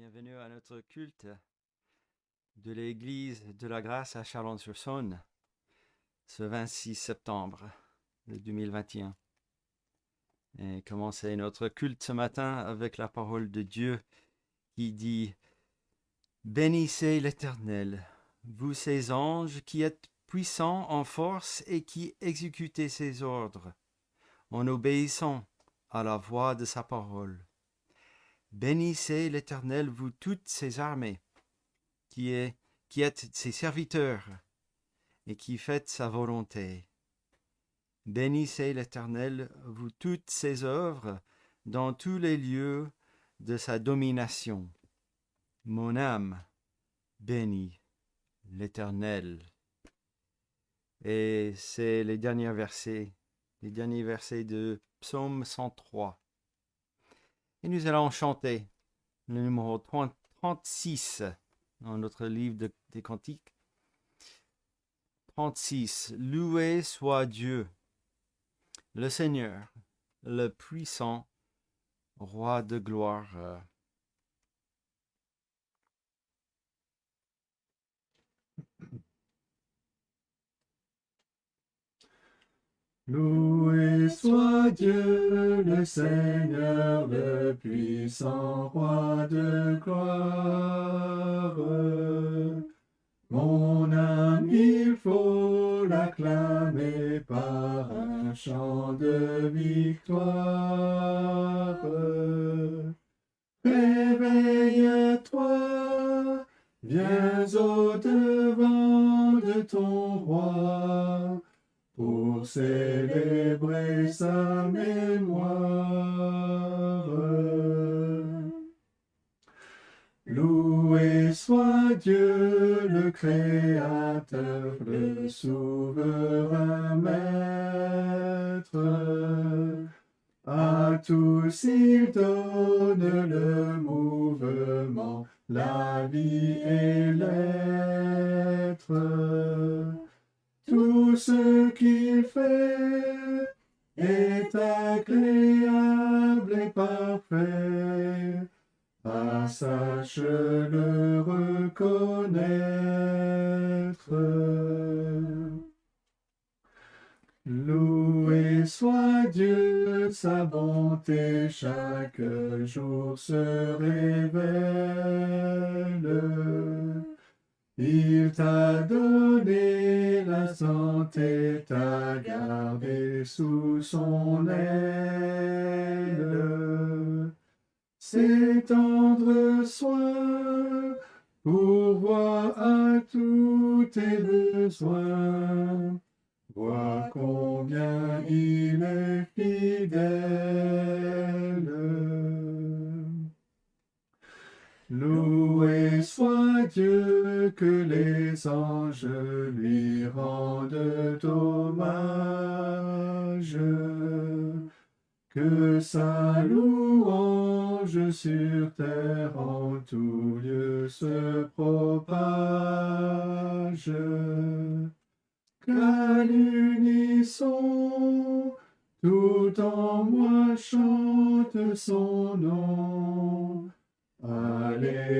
Bienvenue à notre culte de l'Église de la Grâce à Chalon-sur-Saône, ce 26 septembre 2021. Et commencer notre culte ce matin avec la parole de Dieu qui dit « Bénissez l'Éternel, vous ses anges qui êtes puissants en force et qui exécutez ses ordres, en obéissant à la voix de sa parole. Bénissez l'Éternel, vous toutes ses armées, qui êtes ses serviteurs et qui faites sa volonté. Bénissez l'Éternel, vous toutes ses œuvres, dans tous les lieux de sa domination. Mon âme bénit l'Éternel. » Et c'est les derniers versets de Psaume 103. Et nous allons chanter le numéro 36 dans notre livre des Cantiques. 36. Loué soit Dieu, le Seigneur, le puissant, roi de gloire. Loué soit Dieu, le Seigneur, le puissant roi de gloire. Mon âme, il faut l'acclamer par un chant de victoire. Réveille-toi, viens au-devant de ton roi, pour célébrer sa mémoire. Loué soit Dieu, le Créateur, le souverain Maître. À tous il donne le mouvement, la vie et l'être. Tout ce qu'il fait est agréable et parfait. Ah, sache le reconnaître. Loué soit Dieu, sa bonté chaque jour se révèle. Il t'a donné la santé, t'a gardé sous son aile. Ses tendres soins pourvoient à tous tes besoins. Vois combien il est fidèle. Loué soit Dieu, que les anges lui rendent hommage, que sa louange sur terre en tout lieu se propage, qu'à l'unisson tout en moi chante son nom. Alléluia,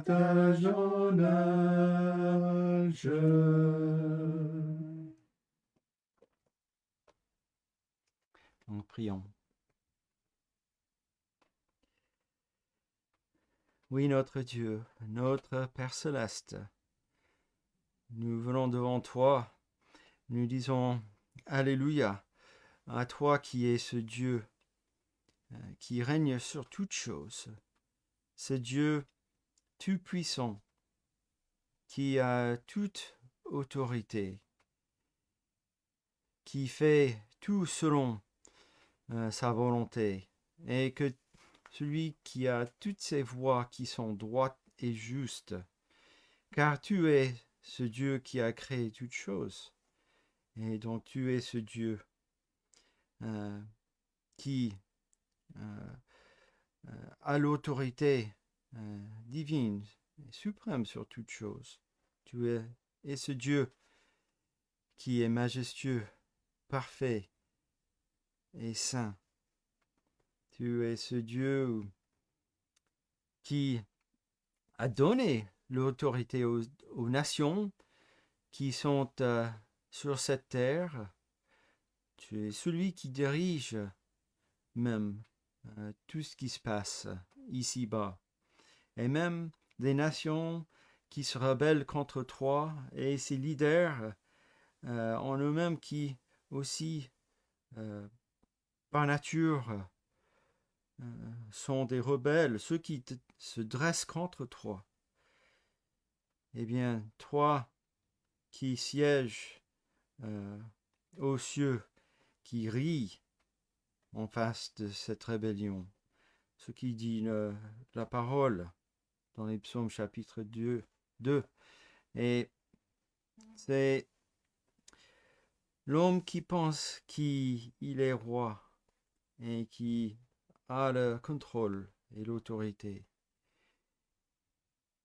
d'âge en âge. Nous prions. Oui, notre Dieu, notre Père céleste, nous venons devant toi, nous disons Alléluia à toi qui es ce Dieu qui règne sur toutes choses, ce Dieu tout-puissant qui a toute autorité, qui fait tout selon sa volonté, et que celui qui a toutes ses voies qui sont droites et justes, car tu es ce Dieu qui a créé toutes choses, et donc tu es ce Dieu qui a l'autorité divine et suprême sur toutes choses. Tu es ce Dieu qui est majestueux, parfait et saint. Tu es ce Dieu qui a donné l'autorité aux nations qui sont sur cette terre. Tu es celui qui dirige même tout ce qui se passe ici-bas. Et même des nations qui se rebellent contre toi et ces leaders en eux-mêmes qui aussi, par nature, sont des rebelles, ceux qui se dressent contre toi. Eh bien, toi qui sièges aux cieux, qui ris en face de cette rébellion, ce qui dit la parole dans les psaumes chapitre 2. Et c'est l'homme qui pense qu'il est roi et qui a le contrôle et l'autorité.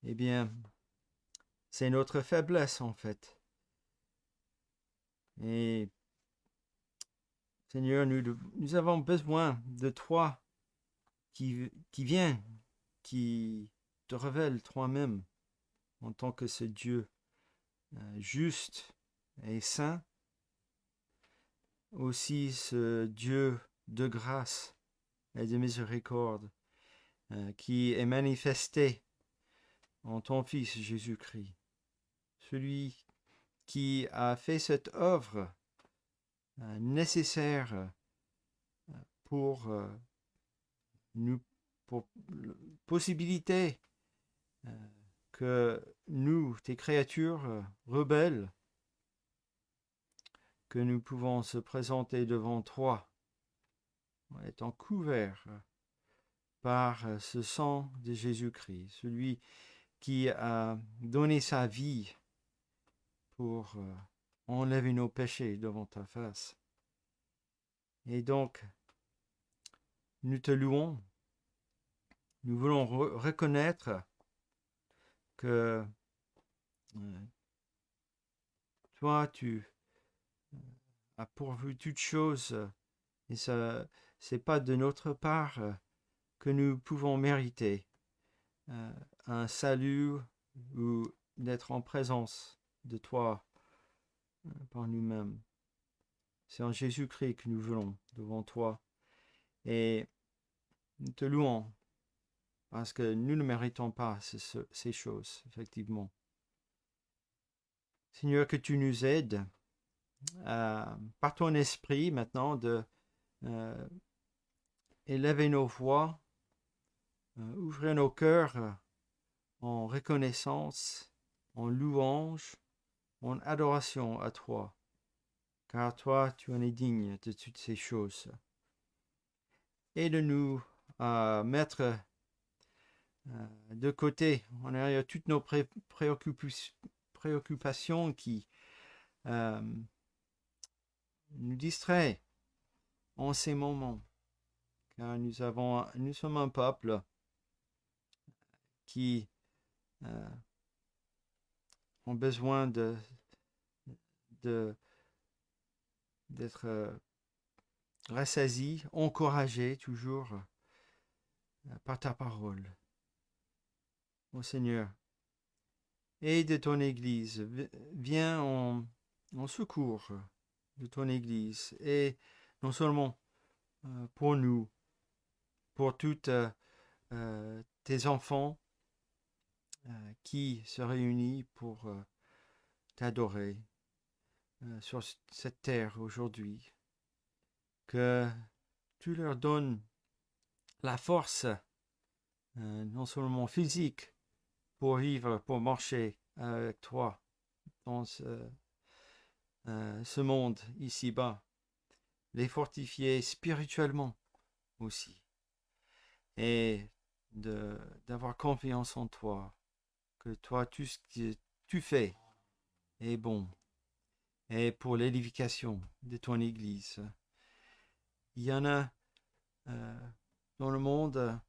Eh bien, c'est notre faiblesse en fait. Et Seigneur, nous avons besoin de toi qui vient, qui te révèle toi-même en tant que ce Dieu juste et saint, aussi ce Dieu de grâce et de miséricorde qui est manifesté en ton Fils Jésus-Christ, celui qui a fait cette œuvre nécessaire pour nous, pour possibilité que nous, tes créatures rebelles, que nous pouvons se présenter devant toi en étant couverts par ce sang de Jésus-Christ, celui qui a donné sa vie pour enlever nos péchés devant ta face. Et donc, nous te louons, nous voulons reconnaître que toi, tu as pourvu toutes choses, et ça, c'est pas de notre part que nous pouvons mériter un salut ou d'être en présence de toi par nous-mêmes. C'est en Jésus-Christ que nous voulons devant toi. Et nous te louons parce que nous ne méritons pas ces choses, effectivement. Seigneur, que tu nous aides par ton esprit maintenant de élever nos voix, ouvrir nos cœurs en reconnaissance, en louange, en adoration à toi, car toi, tu en es digne de toutes ces choses. Aide-nous à mettre de côté, en arrière, toutes nos préoccupations qui nous distraient en ces moments, car nous sommes un peuple qui ont besoin d'être rassasiés, encouragés toujours par ta parole. Ô Seigneur, aide ton Église, viens en secours de ton Église, et non seulement pour nous, pour toutes tes enfants qui se réunissent pour t'adorer sur cette terre aujourd'hui, que tu leur donnes la force, non seulement physique, pour vivre, pour marcher avec toi dans ce monde ici-bas, les fortifier spirituellement aussi, et d'avoir confiance en toi, que toi, tout ce que tu fais est bon, et pour l'édification de ton Église. Il y en a dans le monde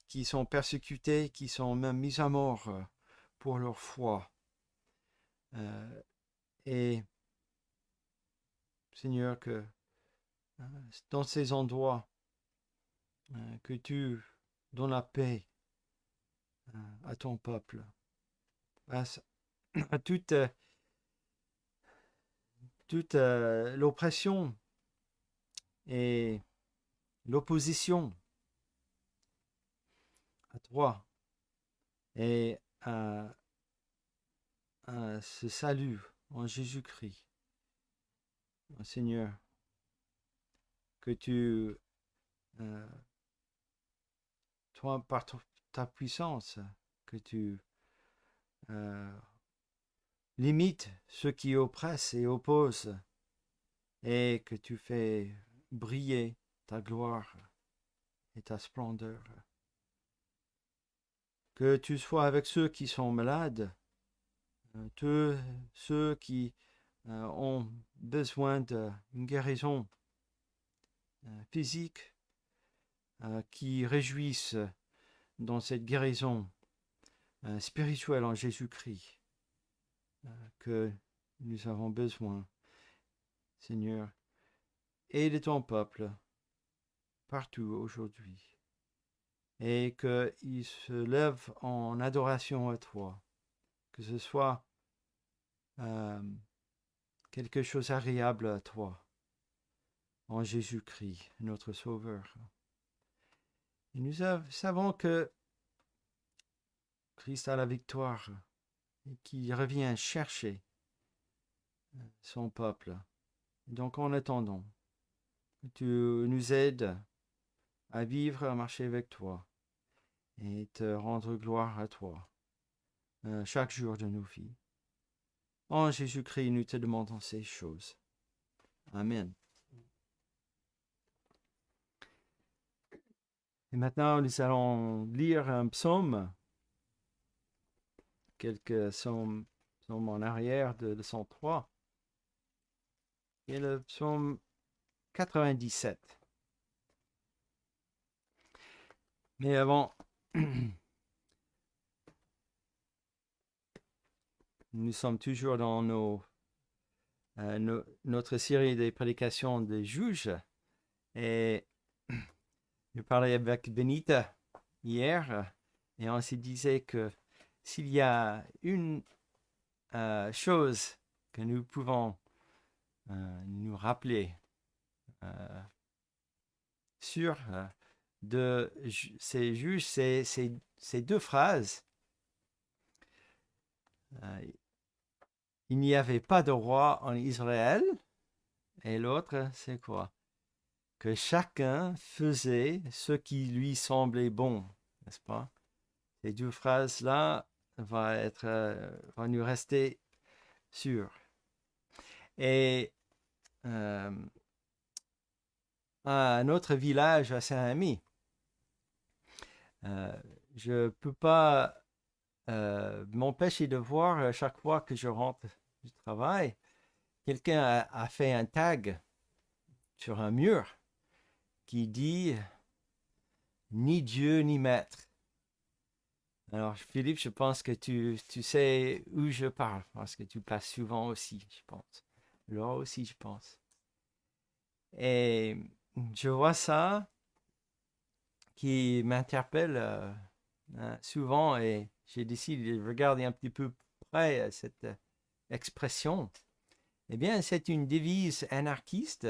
qui sont persécutés, qui sont même mis à mort pour leur foi. Et Seigneur, que dans ces endroits, que tu donnes la paix à ton peuple, à toute l'oppression et l'opposition à toi et à ce salut en Jésus-Christ. Seigneur, que tu, toi, par ta puissance, que tu limites ceux qui oppressent et opposent et que tu fais briller ta gloire et ta splendeur. Que tu sois avec ceux qui sont malades, tous ceux qui ont besoin d'une guérison physique, qui réjouissent dans cette guérison spirituelle en Jésus-Christ que nous avons besoin, Seigneur, et de ton peuple partout aujourd'hui, et qu'il se lève en adoration à toi, que ce soit quelque chose agréable à toi, en Jésus-Christ, notre Sauveur. Et nous savons que Christ a la victoire et qu'il revient chercher son peuple. Donc en attendant, tu nous aides à vivre, à marcher avec toi et te rendre gloire à toi chaque jour de nos vies. En Jésus-Christ, nous te demandons ces choses. Amen. Et maintenant, nous allons lire un psaume, quelques psaumes en arrière de leçon 3, et le psaume 97. Mais avant, nous sommes toujours dans notre série des prédications des juges, et je parlais avec Benita hier, et on se disait que s'il y a une chose que nous pouvons nous rappeler sur de ces juges, c'est deux phrases. Il n'y avait pas de roi en Israël, et l'autre, c'est quoi? Que chacun faisait ce qui lui semblait bon, n'est-ce pas? Ces deux phrases-là vont nous rester sûres. Et à un autre village à Saint-Rémy, je ne peux pas m'empêcher de voir à chaque fois que je rentre du travail, quelqu'un a fait un tag sur un mur qui dit « Ni Dieu ni maître ». Alors Philippe, je pense que tu sais où je parle, parce que tu passes souvent aussi, je pense. Laura aussi, je pense. Et je vois ça qui m'interpelle souvent, et j'ai décidé de regarder un petit peu près cette expression. Eh bien, c'est une devise anarchiste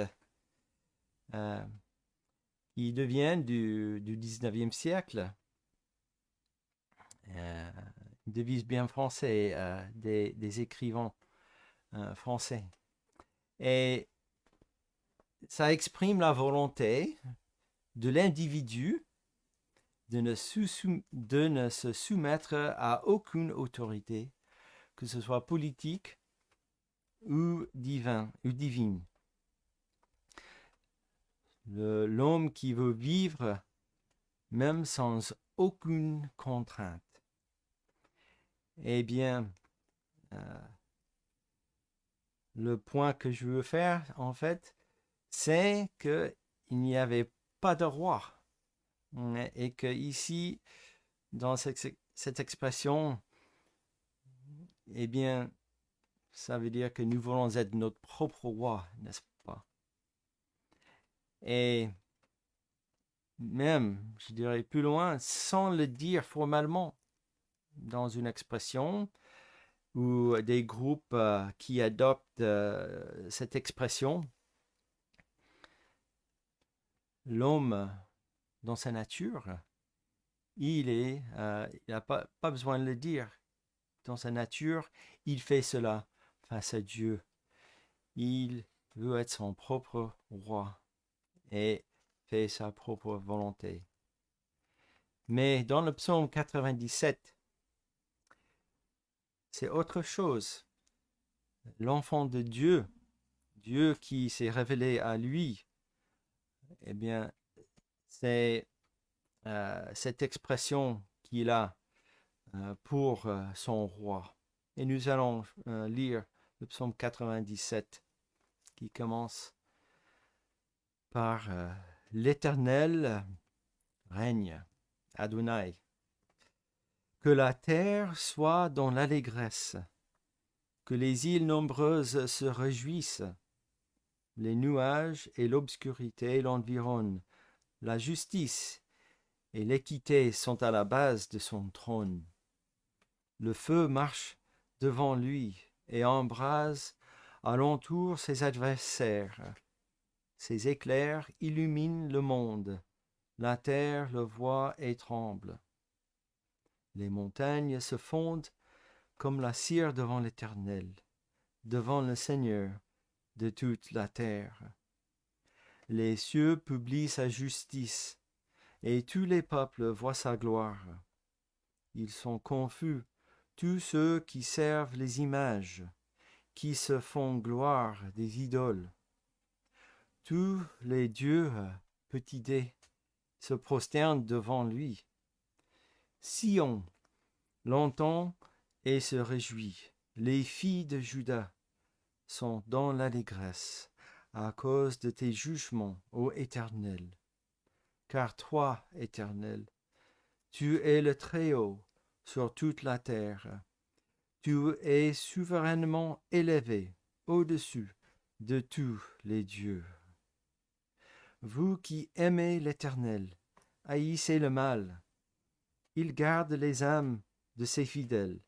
qui devient du 19e siècle. Une devise bien française des écrivains français. Et ça exprime la volonté de l'individu de ne se soumettre à aucune autorité, que ce soit politique ou divine. L'homme qui veut vivre même sans aucune contrainte. Eh bien, le point que je veux faire, en fait, c'est qu'il n'y avait pas de roi. Et que ici, dans cette expression, eh bien, ça veut dire que nous voulons être notre propre roi, n'est-ce pas? Et même, je dirais plus loin, sans le dire formellement, dans une expression ou des groupes qui adoptent cette expression. L'homme, dans sa nature, il n'a pas besoin de le dire. Dans sa nature, il fait cela face à Dieu. Il veut être son propre roi et fait sa propre volonté. Mais dans le psaume 97, c'est autre chose. L'enfant de Dieu, Dieu qui s'est révélé à lui, eh bien, c'est cette expression qu'il a pour son roi. Et nous allons lire le psaume 97 qui commence par l'Éternel règne, Adonai. Que la terre soit dans l'allégresse, que les îles nombreuses se réjouissent, les nuages et l'obscurité l'environnent, la justice et l'équité sont à la base de son trône. Le feu marche devant lui et embrase alentour ses adversaires. Ses éclairs illuminent le monde, la terre le voit et tremble. Les montagnes se fondent comme la cire devant l'Éternel, devant le Seigneur de toute la terre. Les cieux publient sa justice, et tous les peuples voient sa gloire. Ils sont confus, tous ceux qui servent les images, qui se font gloire des idoles. Tous les dieux petit d se prosternent devant lui. Sion l'entend et se réjouit. Les filles de Juda sont dans l'allégresse à cause de tes jugements, ô Éternel. Car toi, Éternel, tu es le Très-Haut sur toute la terre. Tu es souverainement élevé au-dessus de tous les dieux. Vous qui aimez l'Éternel, haïssez le mal. Il garde les âmes de ses fidèles.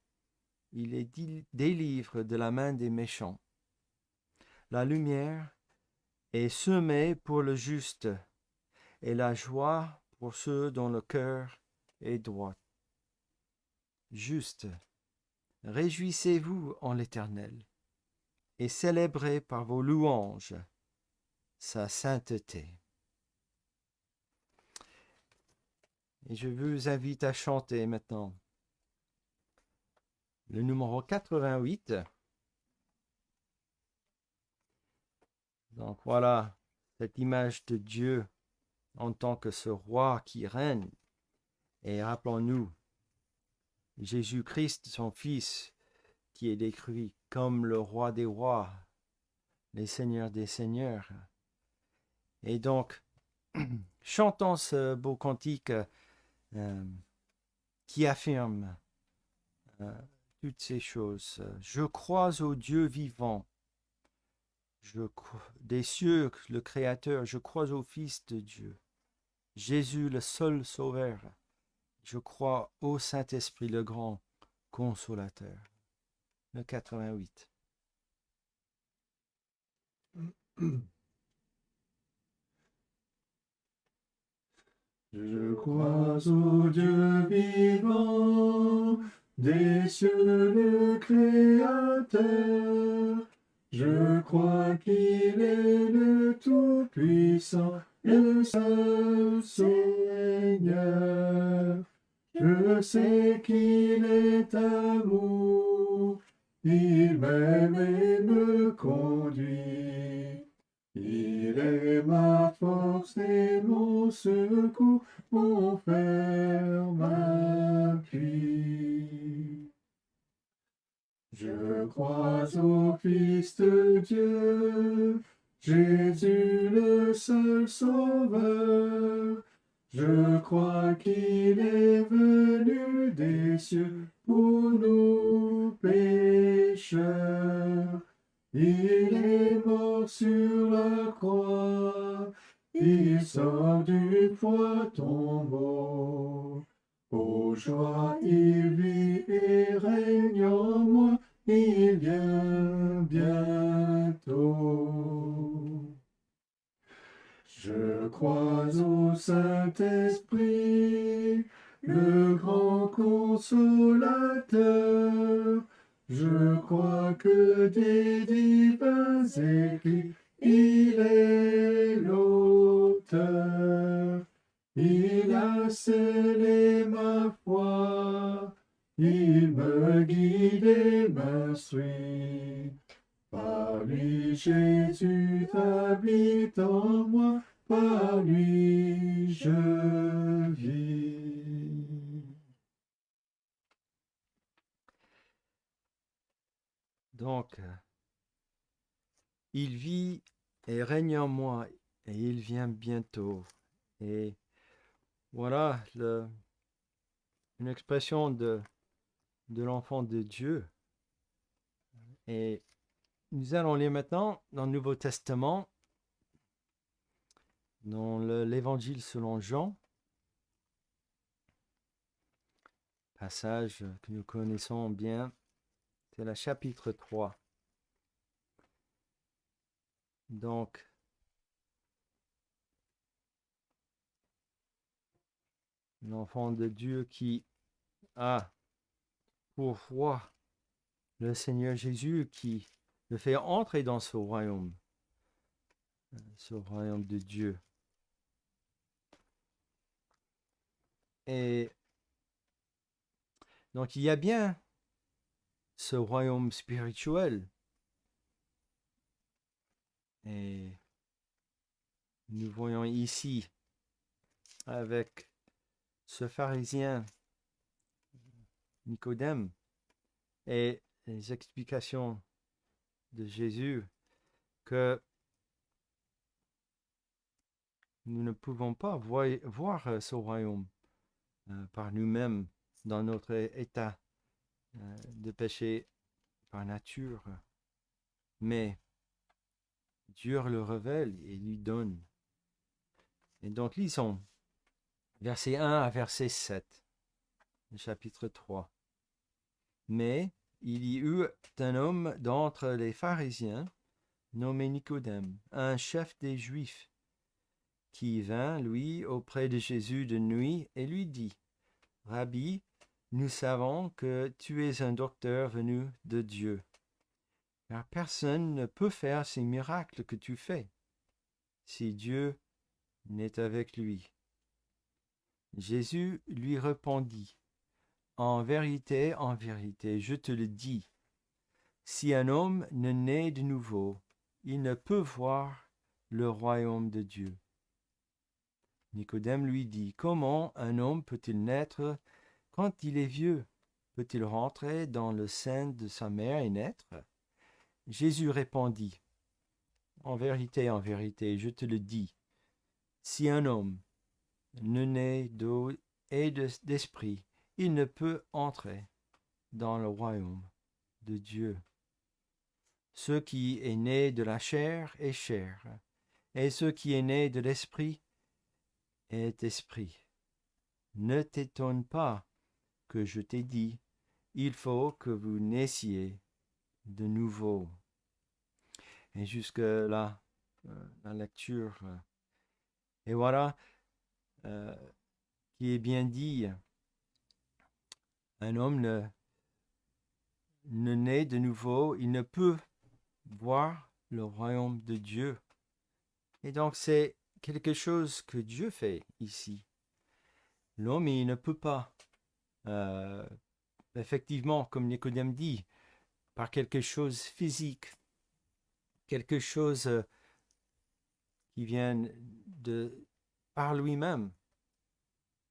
Il les délivre de la main des méchants. La lumière est semée pour le juste, et la joie pour ceux dont le cœur est droit. Juste, réjouissez-vous en l'Éternel, et célébrez par vos louanges sa sainteté. Et je vous invite à chanter maintenant le numéro 88. Donc voilà, cette image de Dieu en tant que ce roi qui règne. Et rappelons-nous, Jésus-Christ, son Fils, qui est décrit comme le roi des rois, les seigneurs des seigneurs. Et donc, chantons ce beau cantique qui affirme toutes ces choses. Je crois au Dieu vivant, des cieux, le Créateur, je crois au Fils de Dieu, Jésus le seul Sauveur. Je crois au Saint-Esprit le grand Consolateur. Le 88. Je crois au Dieu vivant, des cieux le Créateur. Je crois qu'il est le Tout-Puissant, le seul Seigneur. Je sais qu'il est amour, il m'aime et me conduit. Il est ma force et mon secours, mon ferme appui. Je crois au Fils de Dieu, Jésus le seul Sauveur. Je crois qu'il est venu des cieux pour nous pécheurs. Il est mort sur la croix, il sort du froid tombeau. Ô joie, il vit et règne en moi, il vient bientôt. Je crois au Saint-Esprit, le grand consolateur. Je crois que des divins écrits, il est l'auteur. Il a scellé ma foi, il me guide et m'instruit. Par lui, Jésus habite en moi, par lui je vis. Donc, il vit et règne en moi, et il vient bientôt. Et voilà une expression de l'enfant de Dieu. Et nous allons lire maintenant dans le Nouveau Testament, dans l'Évangile selon Jean, passage que nous connaissons bien, c'est le chapitre 3. Donc, l'enfant de Dieu qui a pour roi le Seigneur Jésus, qui le fait entrer dans ce royaume de Dieu. Et donc, il y a bien ce royaume spirituel. Et nous voyons ici, avec ce pharisien Nicodème, et les explications de Jésus, que nous ne pouvons pas voir ce royaume par nous-mêmes dans notre état de péché par nature. Mais Dieu le révèle et lui donne. Et donc, lisons verset 1 à verset 7, le chapitre 3. Mais il y eut un homme d'entre les pharisiens, nommé Nicodème, un chef des Juifs, qui vint, lui, auprès de Jésus de nuit et lui dit, « Rabbi, nous savons que tu es un docteur venu de Dieu, car personne ne peut faire ces miracles que tu fais, si Dieu n'est avec lui. » Jésus lui répondit, « en vérité, je te le dis, si un homme ne naît de nouveau, il ne peut voir le royaume de Dieu. » Nicodème lui dit, « Comment un homme peut-il naître quand il est vieux? Peut-il rentrer dans le sein de sa mère et naître? » Jésus répondit, « en vérité, je te le dis, si un homme ne naît d'eau et d'esprit, il ne peut entrer dans le royaume de Dieu. Ce qui est né de la chair est chair, et ce qui est né de l'esprit est esprit. Ne t'étonne pas que je t'ai dit, il faut que vous naissiez de nouveau. » Et jusque là, la lecture. Et voilà, qui est bien dit, un homme ne naît de nouveau, il ne peut voir le royaume de Dieu. Et donc c'est quelque chose que Dieu fait ici. L'homme, il ne peut pas, effectivement, comme Nicodème dit, par quelque chose physique, quelque chose qui vient par lui-même.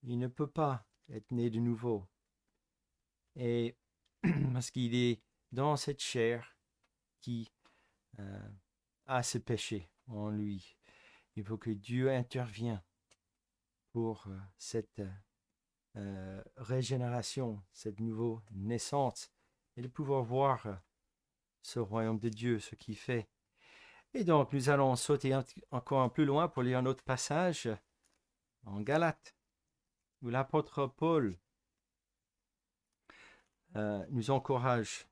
Il ne peut pas être né de nouveau. Et parce qu'il est dans cette chair qui a ce péché en lui. Il faut que Dieu intervienne pour cette régénération, cette nouvelle naissance, et de pouvoir voir ce royaume de Dieu, ce qu'il fait. Et donc, nous allons sauter encore plus loin pour lire un autre passage en Galates, où l'apôtre Paul nous encourage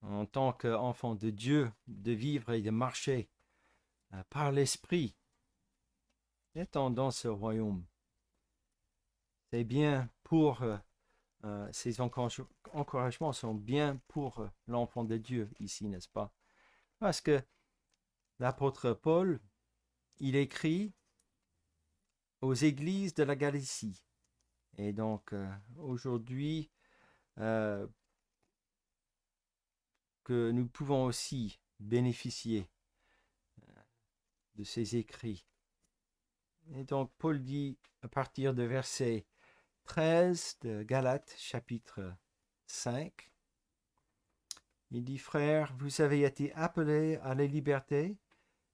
en tant qu'enfants de Dieu de vivre et de marcher par l'Esprit étant dans ce royaume. C'est bien pour ces encouragements sont bien pour l'enfant de Dieu ici, n'est-ce pas? Parce que l'apôtre Paul, il écrit aux églises de la Galatie. Et donc, aujourd'hui, que nous pouvons aussi bénéficier de ces écrits. Et donc, Paul dit, à partir de verset 13 de Galates, chapitre 5, il dit, « Frères, vous avez été appelés à la liberté,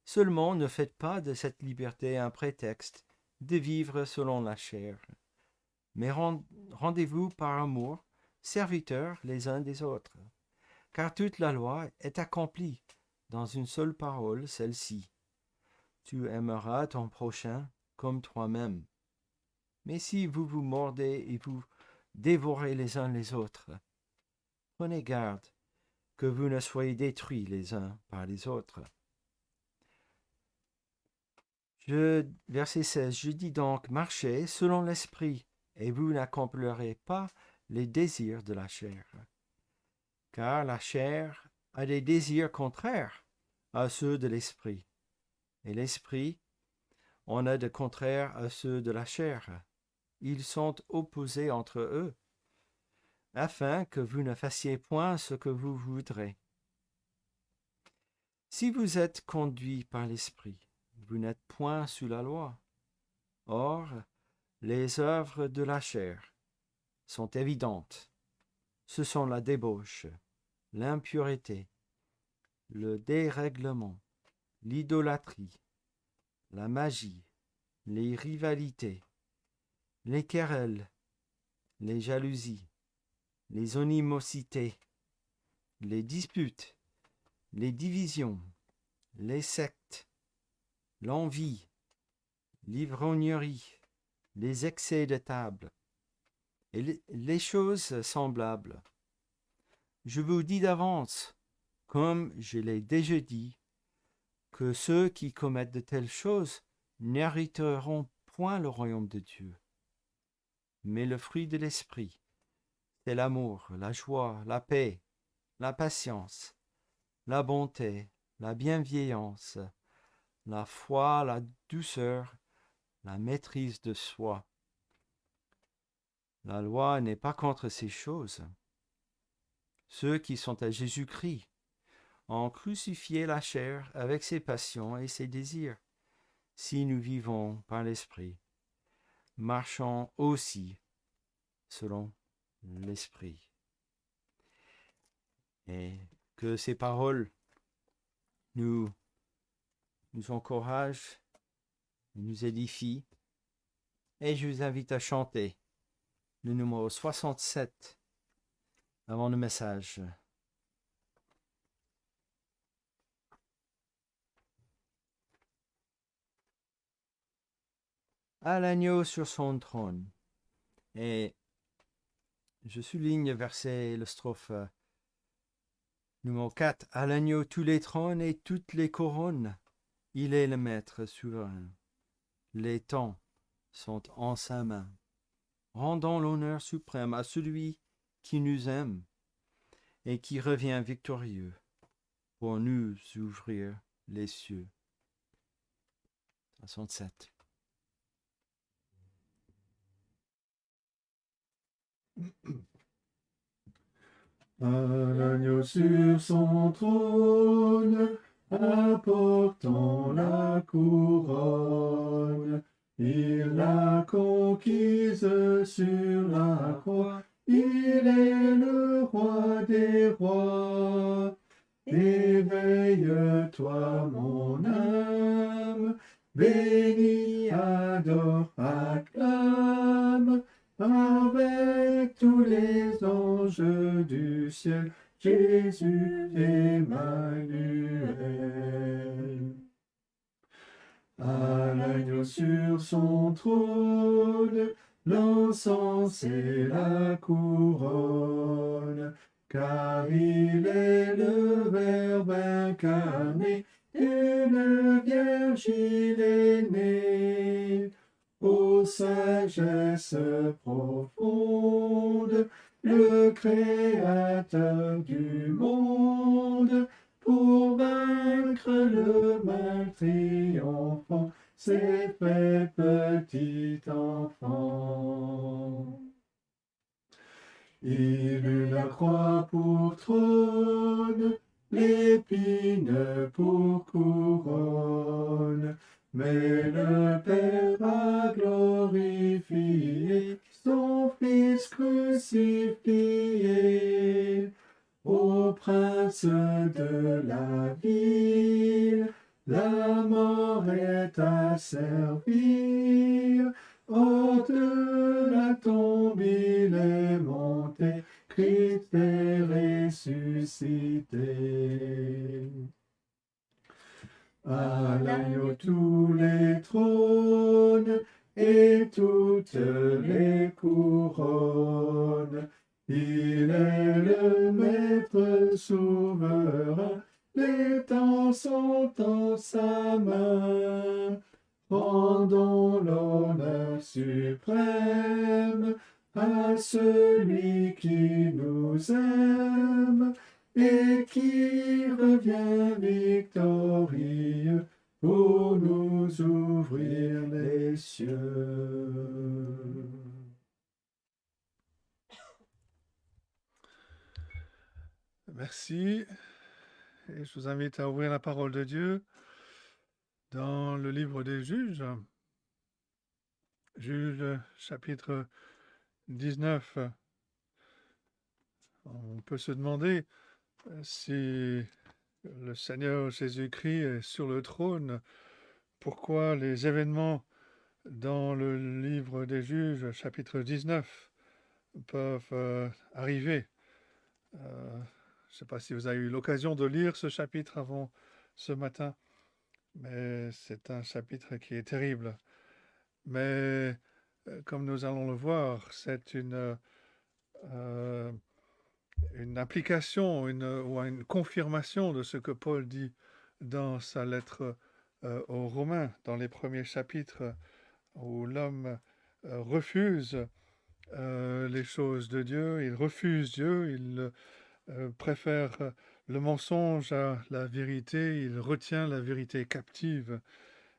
seulement ne faites pas de cette liberté un prétexte de vivre selon la chair. Mais rendez-vous par amour, serviteurs les uns des autres. Car toute la loi est accomplie dans une seule parole, celle-ci. Tu aimeras ton prochain comme toi-même. Mais si vous vous mordez et vous dévorez les uns les autres, prenez garde que vous ne soyez détruits les uns par les autres. » Verset 16, je dis donc, marchez selon l'esprit, et vous n'accomplirez pas les désirs de la chair. Car la chair a des désirs contraires à ceux de l'esprit, et l'esprit en a de contraires à ceux de la chair. Ils sont opposés entre eux, afin que vous ne fassiez point ce que vous voudrez. Si vous êtes conduits par l'esprit, vous n'êtes point sous la loi. Or, les œuvres de la chair sont évidentes. Ce sont la débauche, l'impureté, le dérèglement, l'idolâtrie, la magie, les rivalités, les querelles, les jalousies, les animosités, les disputes, les divisions, les sectes, l'envie, l'ivrognerie, les excès de table et les choses semblables. Je vous dis d'avance, comme je l'ai déjà dit, que ceux qui commettent de telles choses n'hériteront point le royaume de Dieu. Mais le fruit de l'esprit, c'est l'amour, la joie, la paix, la patience, la bonté, la bienveillance, la foi, la douceur, la maîtrise de soi. La loi n'est pas contre ces choses. Ceux qui sont à Jésus-Christ ont crucifié la chair avec ses passions et ses désirs. Si nous vivons par l'Esprit, marchons aussi selon l'Esprit. Et que ces paroles nous encouragent, nous édifient. Et je vous invite à chanter le numéro 67 avant le message. À l'agneau sur son trône. Et je souligne le strophe numéro 4. À l'agneau tous les trônes et toutes les couronnes. Il est le maître souverain. Les temps sont en sa main. Rendons l'honneur suprême à celui qui nous aime et qui revient victorieux pour nous ouvrir les cieux. 67. À l'agneau sur son trône, apportant la couronne, il l'a conquise sur la croix, il est le roi des rois. Éveille-toi, mon âme, bénis, adore, acclame, avec tous les anges du ciel, Jésus Emmanuel. À l'agneau sur son trône, l'encens et la couronne, car il est le Verbe incarné, d'une vierge il est né. Ô sagesse profonde, le Créateur du monde, pour vaincre le mal triomphant, s'est fait petit enfant. Il eut la croix pour trône, l'épine pour couronne, mais le Père a glorifié son Fils crucifié. Ô prince de la ville, la mort est à servir. Hors de la tombe il est monté, Christ est ressuscité. À l'agneau tous les trônes et toutes les couronnes. Il est le maître souverain, les temps sont en sa main. Rendons l'honneur suprême à celui qui nous aime et qui revient victorieux pour nous ouvrir les cieux. Merci. Et je vous invite à ouvrir la parole de Dieu dans le livre des Juges. Juges chapitre 19. On peut se demander si le Seigneur Jésus-Christ est sur le trône, pourquoi les événements dans le livre des Juges chapitre 19 peuvent arriver. Je ne sais pas si vous avez eu l'occasion de lire ce chapitre avant ce matin, mais c'est un chapitre qui est terrible. Mais comme nous allons le voir, c'est une application ou une confirmation de ce que Paul dit dans sa lettre aux Romains, dans les premiers chapitres, où l'homme refuse les choses de Dieu, il refuse Dieu, il préfère le mensonge à la vérité, il retient la vérité captive.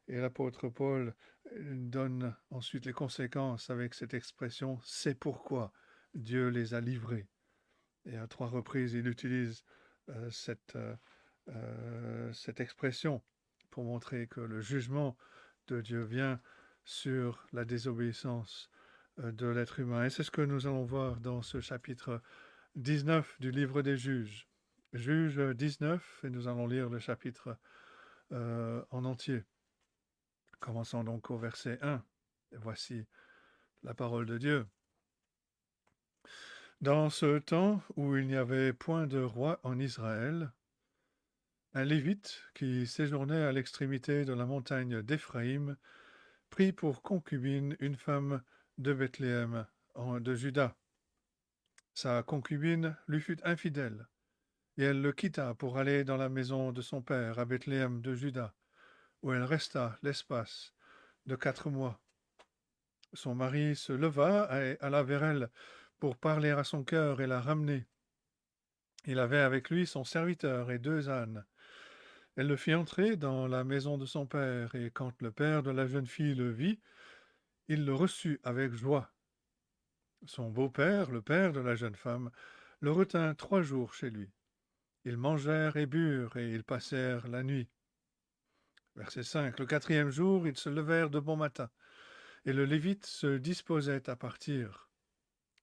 Et l'apôtre Paul donne ensuite les conséquences avec cette expression « c'est pourquoi Dieu les a livrés ». Et à 3 reprises, il utilise cette expression pour montrer que le jugement de Dieu vient sur la désobéissance de l'être humain. Et c'est ce que nous allons voir dans ce chapitre 19 du livre des Juges. Juges 19, et nous allons lire le chapitre en entier. Commençons donc au verset 1. Et voici la parole de Dieu. Dans ce temps où il n'y avait point de roi en Israël, un Lévite qui séjournait à l'extrémité de la montagne d'Éphraïm prit pour concubine une femme de Bethléem, de Juda. Sa concubine lui fut infidèle, et elle le quitta pour aller dans la maison de son père à Bethléem de Juda, où elle resta l'espace de 4 mois. Son mari se leva et alla vers elle pour parler à son cœur et la ramener. Il avait avec lui son serviteur et 2 ânes. Elle le fit entrer dans la maison de son père, et quand le père de la jeune fille le vit, il le reçut avec joie. Son beau-père, le père de la jeune femme, le retint 3 jours chez lui. Ils mangèrent et burent, et ils passèrent la nuit. Verset 5. Le 4e jour, ils se levèrent de bon matin, et le Lévite se disposait à partir.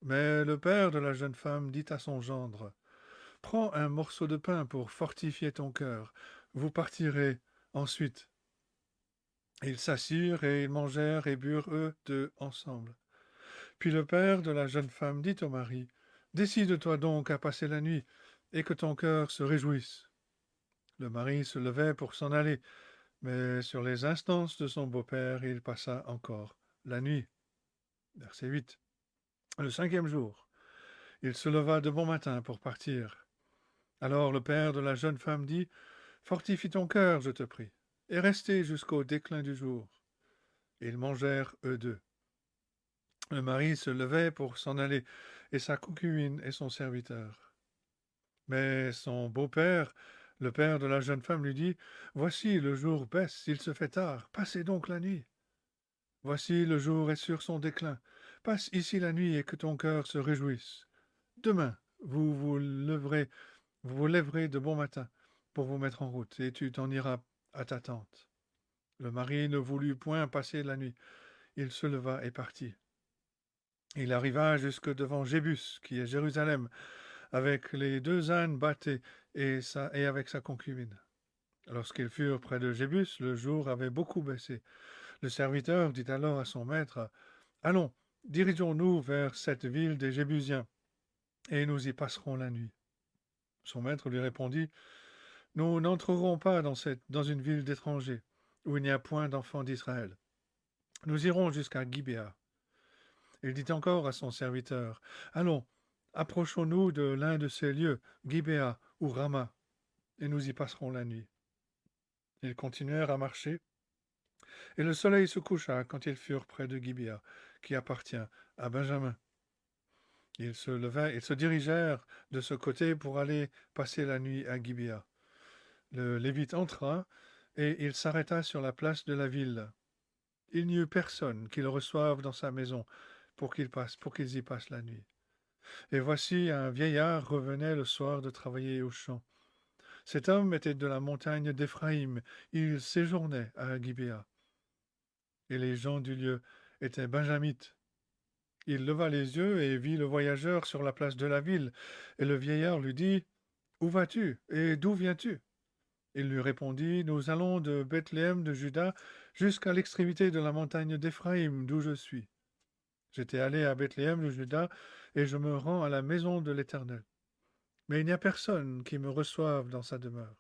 Mais le père de la jeune femme dit à son gendre, « Prends un morceau de pain pour fortifier ton cœur, vous partirez ensuite. » Ils s'assirent et ils mangèrent et burent eux 2 ensemble. Puis le père de la jeune femme dit au mari, « Décide-toi donc à passer la nuit, et que ton cœur se réjouisse. » Le mari se levait pour s'en aller, mais sur les instances de son beau-père, il passa encore la nuit. Verset 8. Le 5e jour, il se leva de bon matin pour partir. Alors le père de la jeune femme dit, « Fortifie ton cœur, je te prie, et restez jusqu'au déclin du jour. » Et ils mangèrent eux deux. Le mari se levait pour s'en aller, et sa concubine et son serviteur. Mais son beau-père, le père de la jeune femme, lui dit, « Voici, le jour baisse, il se fait tard, passez donc la nuit. Voici, le jour est sur son déclin, passe ici la nuit et que ton cœur se réjouisse. Demain, vous vous lèverez de bon matin pour vous mettre en route, et tu t'en iras à ta tente. » Le mari ne voulut point passer la nuit. Il se leva et partit. Il arriva jusque devant Jébus, qui est Jérusalem, avec les 2 ânes bâtés et avec sa concubine. Lorsqu'ils furent près de Jébus, le jour avait beaucoup baissé. Le serviteur dit alors à son maître, « Allons, dirigeons-nous vers cette ville des Jébusiens, et nous y passerons la nuit. » Son maître lui répondit, « Nous n'entrerons pas dans une ville d'étrangers, où il n'y a point d'enfants d'Israël. Nous irons jusqu'à Gibéa. » Il dit encore à son serviteur, « Allons, approchons-nous de l'un de ces lieux, Gibéa ou Rama, et nous y passerons la nuit. » Ils continuèrent à marcher, et le soleil se coucha quand ils furent près de Gibéa, qui appartient à Benjamin. Ils se dirigèrent de ce côté pour aller passer la nuit à Gibéa. Le Lévite entra, et il s'arrêta sur la place de la ville. Il n'y eut personne qui le reçoive dans sa maison pour qu'ils y passent la nuit. Et voici un vieillard revenait le soir de travailler au champ. Cet homme était de la montagne d'Éphraïm. Il séjournait à Gibéa. Et les gens du lieu étaient benjamites. Il leva les yeux et vit le voyageur sur la place de la ville. Et le vieillard lui dit, « Où vas-tu et d'où viens-tu » Il lui répondit, « Nous allons de Bethléem de Juda jusqu'à l'extrémité de la montagne d'Éphraïm, d'où je suis. J'étais allé à Bethléem de Juda et je me rends à la maison de l'Éternel. Mais il n'y a personne qui me reçoive dans sa demeure.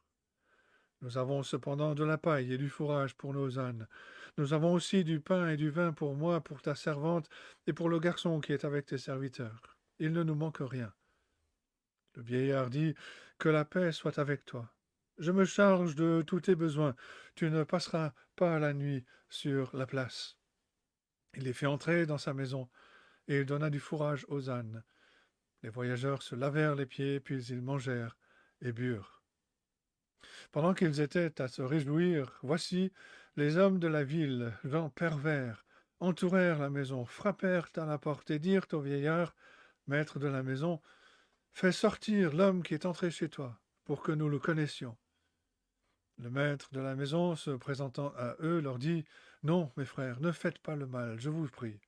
Nous avons cependant de la paille et du fourrage pour nos ânes. Nous avons aussi du pain et du vin pour moi, pour ta servante et pour le garçon qui est avec tes serviteurs. Il ne nous manque rien. » Le vieillard dit, « Que la paix soit avec toi. Je me charge de tous tes besoins. Tu ne passeras pas la nuit sur la place. » Il les fit entrer dans sa maison, et il donna du fourrage aux ânes. Les voyageurs se lavèrent les pieds, puis ils mangèrent et burent. Pendant qu'ils étaient à se réjouir, voici, les hommes de la ville, gens pervers, entourèrent la maison, frappèrent à la porte et dirent au vieillard, maître de la maison, « Fais sortir l'homme qui est entré chez toi, pour que nous le connaissions. » Le maître de la maison, se présentant à eux, leur dit, « Non, mes frères, ne faites pas le mal, je vous prie.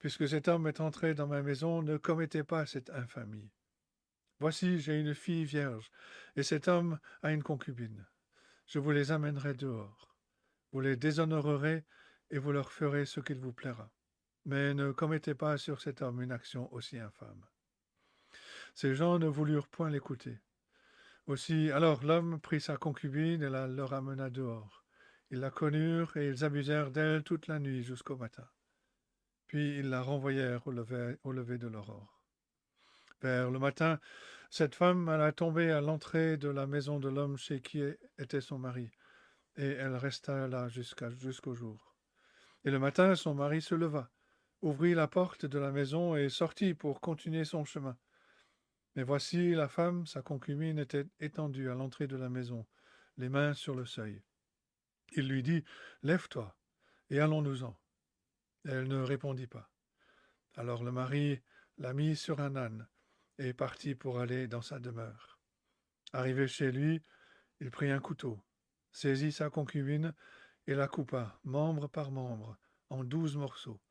Puisque cet homme est entré dans ma maison, ne commettez pas cette infamie. Voici, j'ai une fille vierge, et cet homme a une concubine. Je vous les amènerai dehors. Vous les déshonorerez, et vous leur ferez ce qu'il vous plaira. Mais ne commettez pas sur cet homme une action aussi infâme. » Ces gens ne voulurent point l'écouter. Aussi, alors l'homme prit sa concubine et la leur amena dehors. Ils la connurent, et ils abusèrent d'elle toute la nuit jusqu'au matin. Puis ils la renvoyèrent au lever de l'aurore. Vers le matin, cette femme alla tomber à l'entrée de la maison de l'homme chez qui était son mari, et elle resta là jusqu'au jour. Et le matin, son mari se leva, ouvrit la porte de la maison et sortit pour continuer son chemin. Mais voici la femme, sa concubine, était étendue à l'entrée de la maison, les mains sur le seuil. Il lui dit, « Lève-toi, et allons-nous-en. » Elle ne répondit pas. Alors le mari la mit sur un âne, et partit pour aller dans sa demeure. Arrivé chez lui, il prit un couteau, saisit sa concubine, et la coupa, membre par membre, en 12 morceaux,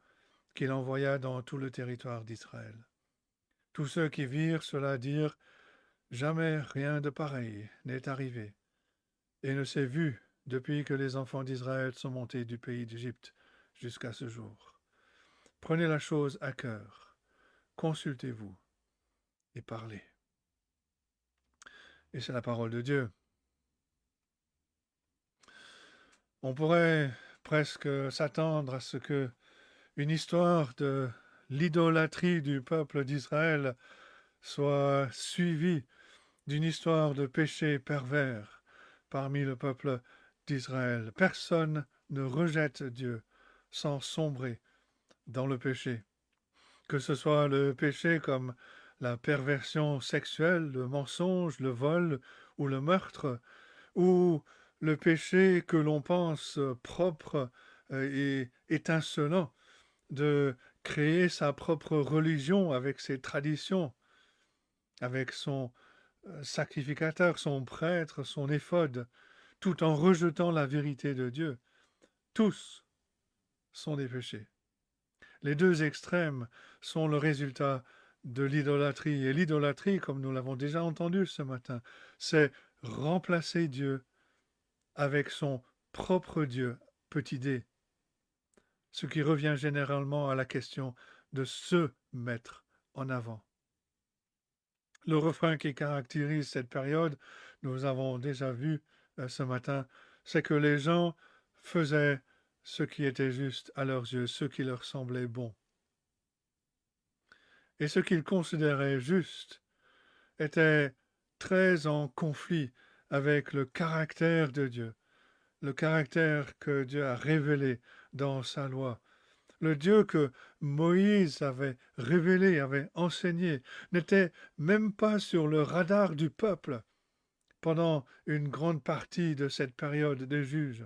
qu'il envoya dans tout le territoire d'Israël. Tous ceux qui virent cela dirent, « Jamais rien de pareil n'est arrivé, et ne s'est vu depuis que les enfants d'Israël sont montés du pays d'Égypte jusqu'à ce jour. Prenez la chose à cœur, consultez-vous et parlez. » Et c'est la parole de Dieu. On pourrait presque s'attendre à ce que une histoire de l'idolâtrie du peuple d'Israël soit suivie d'une histoire de péché pervers parmi le peuple d'Israël. Personne ne rejette Dieu sans sombrer dans le péché. Que ce soit le péché comme la perversion sexuelle, le mensonge, le vol ou le meurtre, ou le péché que l'on pense propre et étincelant, de créer sa propre religion avec ses traditions, avec son sacrificateur, son prêtre, son éphode, tout en rejetant la vérité de Dieu. Tous sont des péchés. Les deux extrêmes sont le résultat de l'idolâtrie. Et l'idolâtrie, comme nous l'avons déjà entendu ce matin, c'est remplacer Dieu avec son propre Dieu, petit d, ce qui revient généralement à la question de se mettre en avant. Le refrain qui caractérise cette période, nous avons déjà vu ce matin, c'est que les gens faisaient ce qui était juste à leurs yeux, ce qui leur semblait bon. Et ce qu'ils considéraient juste était très en conflit avec le caractère de Dieu, le caractère que Dieu a révélé dans sa loi. Le Dieu que Moïse avait révélé, avait enseigné, n'était même pas sur le radar du peuple pendant une grande partie de cette période des juges.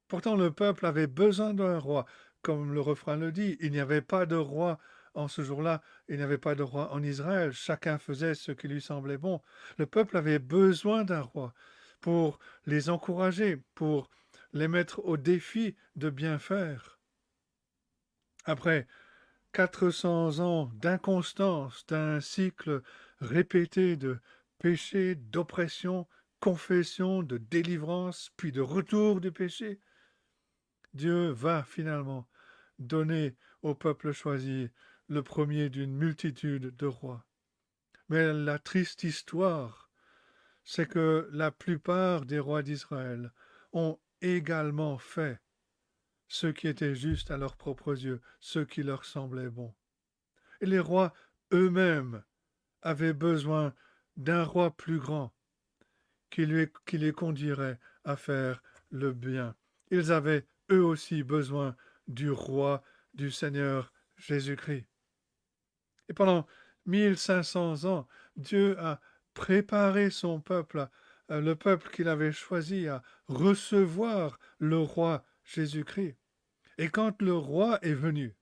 Pourtant, le peuple avait besoin d'un roi. Comme le refrain le dit, il n'y avait pas de roi en ce jour-là, il n'y avait pas de roi en Israël. Chacun faisait ce qui lui semblait bon. Le peuple avait besoin d'un roi pour les encourager, pour les mettre au défi de bien faire. Après 400 ans d'inconstance, d'un cycle répété de péché, d'oppression, confession, de délivrance, puis de retour du péché, Dieu va finalement donner au peuple choisi le premier d'une multitude de rois. Mais la triste histoire, c'est que la plupart des rois d'Israël ont également fait ce qui était juste à leurs propres yeux, ce qui leur semblait bon. Et les rois eux-mêmes avaient besoin d'un roi plus grand qui les conduirait à faire le bien. Ils avaient eux aussi besoin du roi, du Seigneur Jésus-Christ. Et pendant 1500 ans, Dieu a préparé son peuple, le peuple qu'il avait choisi, à recevoir le roi Jésus-Christ. Et quand le roi est venu,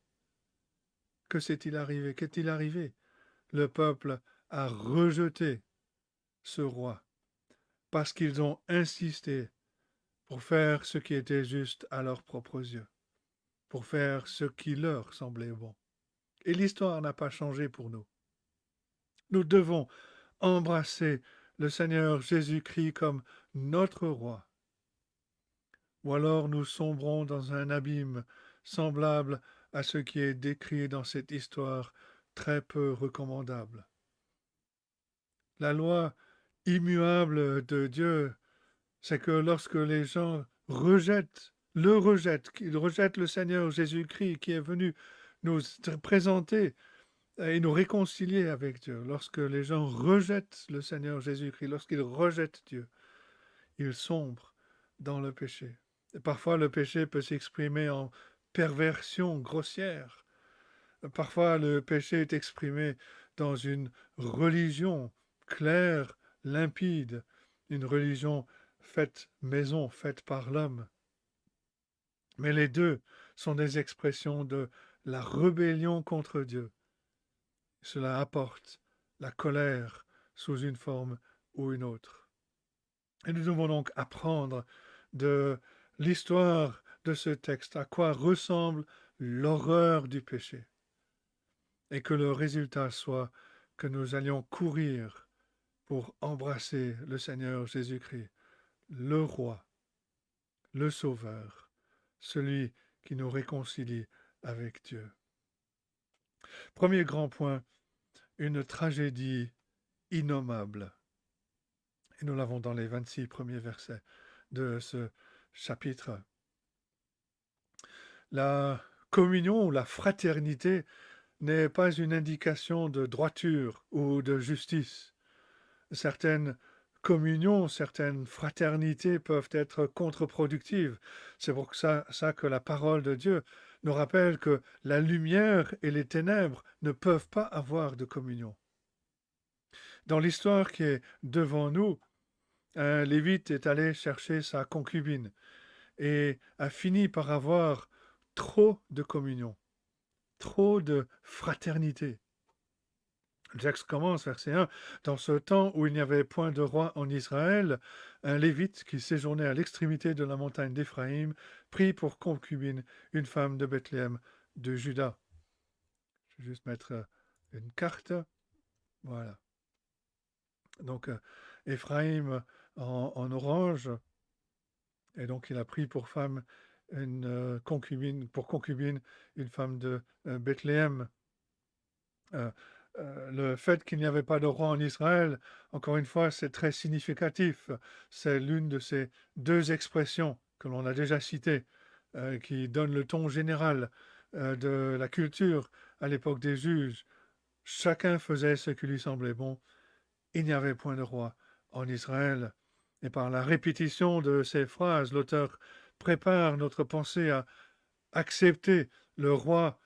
que s'est-il arrivé? Qu'est-il arrivé? Le peuple a rejeté ce roi parce qu'ils ont insisté pour faire ce qui était juste à leurs propres yeux, pour faire ce qui leur semblait bon. Et l'histoire n'a pas changé pour nous. Nous devons embrasser le Seigneur Jésus-Christ comme notre roi. Ou alors nous sombrons dans un abîme semblable à ce qui est décrit dans cette histoire très peu recommandable. La loi immuable de Dieu, c'est que lorsque les gens qu'ils rejettent le Seigneur Jésus-Christ qui est venu nous présenter et nous réconcilier avec Dieu, lorsque les gens rejettent le Seigneur Jésus-Christ, lorsqu'ils rejettent Dieu, ils sombrent dans le péché. Et parfois, le péché peut s'exprimer en perversion grossière. Parfois, le péché est exprimé dans une religion claire, limpide, une religion faite maison, faite par l'homme. Mais les deux sont des expressions de la rébellion contre Dieu. Cela apporte la colère sous une forme ou une autre. Et nous devons donc apprendre de l'histoire de ce texte, à quoi ressemble l'horreur du péché. Et que le résultat soit que nous allions courir pour embrasser le Seigneur Jésus-Christ, le Roi, le Sauveur, celui qui nous réconcilie avec Dieu. Premier grand point, une tragédie innommable. Et nous l'avons dans les 26 premiers versets de ce chapitre. La communion ou la fraternité n'est pas une indication de droiture ou de justice. Certaines communions, certaines fraternités peuvent être contre-productives. C'est pour ça que la parole de Dieu nous rappelle que la lumière et les ténèbres ne peuvent pas avoir de communion. Dans l'histoire qui est devant nous, un Lévite est allé chercher sa concubine et a fini par avoir trop de communion, trop de fraternité. Le texte commence, verset 1. Dans ce temps où il n'y avait point de roi en Israël, un Lévite qui séjournait à l'extrémité de la montagne d'Éphraïm prit pour concubine une femme de Bethléem de Juda. Je vais juste mettre une carte. Voilà. Donc, Éphraïm en orange. Et donc, il a pris pour femme une concubine une femme de Bethléem. Le fait qu'il n'y avait pas de roi en Israël, encore une fois, c'est très significatif. C'est l'une de ces deux expressions que l'on a déjà citées, qui donnent le ton général de la culture à l'époque des juges. Chacun faisait ce qui lui semblait bon. Il n'y avait point de roi en Israël. Et par la répétition de ces phrases, l'auteur prépare notre pensée à accepter le roi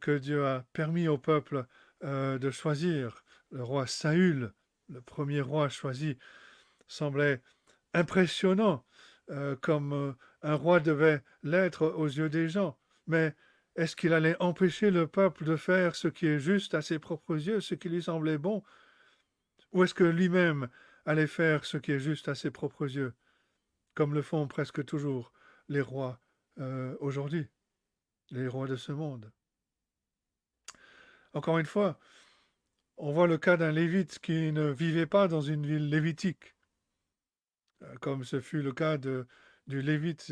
que Dieu a permis au peuple de choisir. Le roi Saül, le premier roi choisi, semblait impressionnant, comme un roi devait l'être aux yeux des gens. Mais est-ce qu'il allait empêcher le peuple de faire ce qui est juste à ses propres yeux, ce qui lui semblait bon? Ou est-ce que lui-même allait faire ce qui est juste à ses propres yeux, comme le font presque toujours les rois aujourd'hui, les rois de ce monde? Encore une fois, on voit le cas d'un lévite qui ne vivait pas dans une ville lévitique, comme ce fut le cas du lévite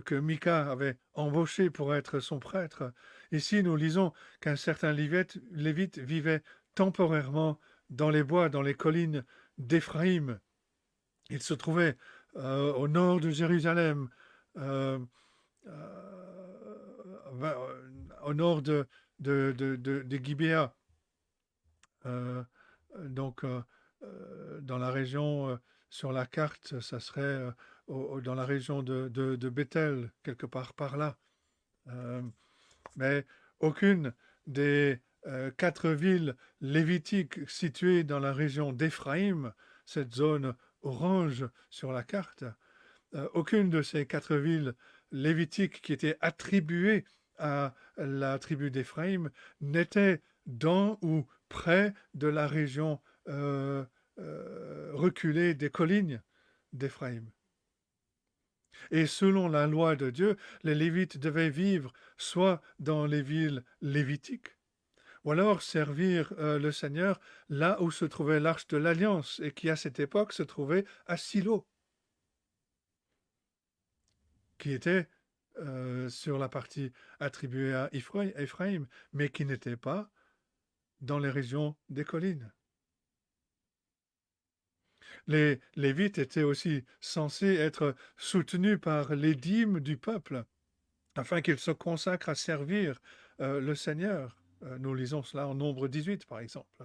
que Mika avait embauché pour être son prêtre. Ici, nous lisons qu'un certain lévite vivait temporairement dans les bois, dans les collines d'Éphraïm. Il se trouvait au nord de Jérusalem, au nord de Gibéa. Donc, dans la région, sur la carte, ça serait dans la région de Bethel, quelque part par là. Mais aucune des 4 villes lévitiques situées dans la région d'Éphraïm, cette zone orange sur la carte, aucune de ces 4 villes lévitiques qui étaient attribuées à la tribu d'Éphraïm n'était dans ou près de la région reculée des collines d'Éphraïm. Et selon la loi de Dieu, les Lévites devaient vivre soit dans les villes lévitiques, ou alors servir le Seigneur là où se trouvait l'arche de l'Alliance, et qui à cette époque se trouvait à Silo, qui était sur la partie attribuée à Éphraïm, mais qui n'était pas dans les régions des collines. Les Lévites étaient aussi censés être soutenus par les dîmes du peuple, afin qu'ils se consacrent à servir le Seigneur. Nous lisons cela en Nombre 18, par exemple.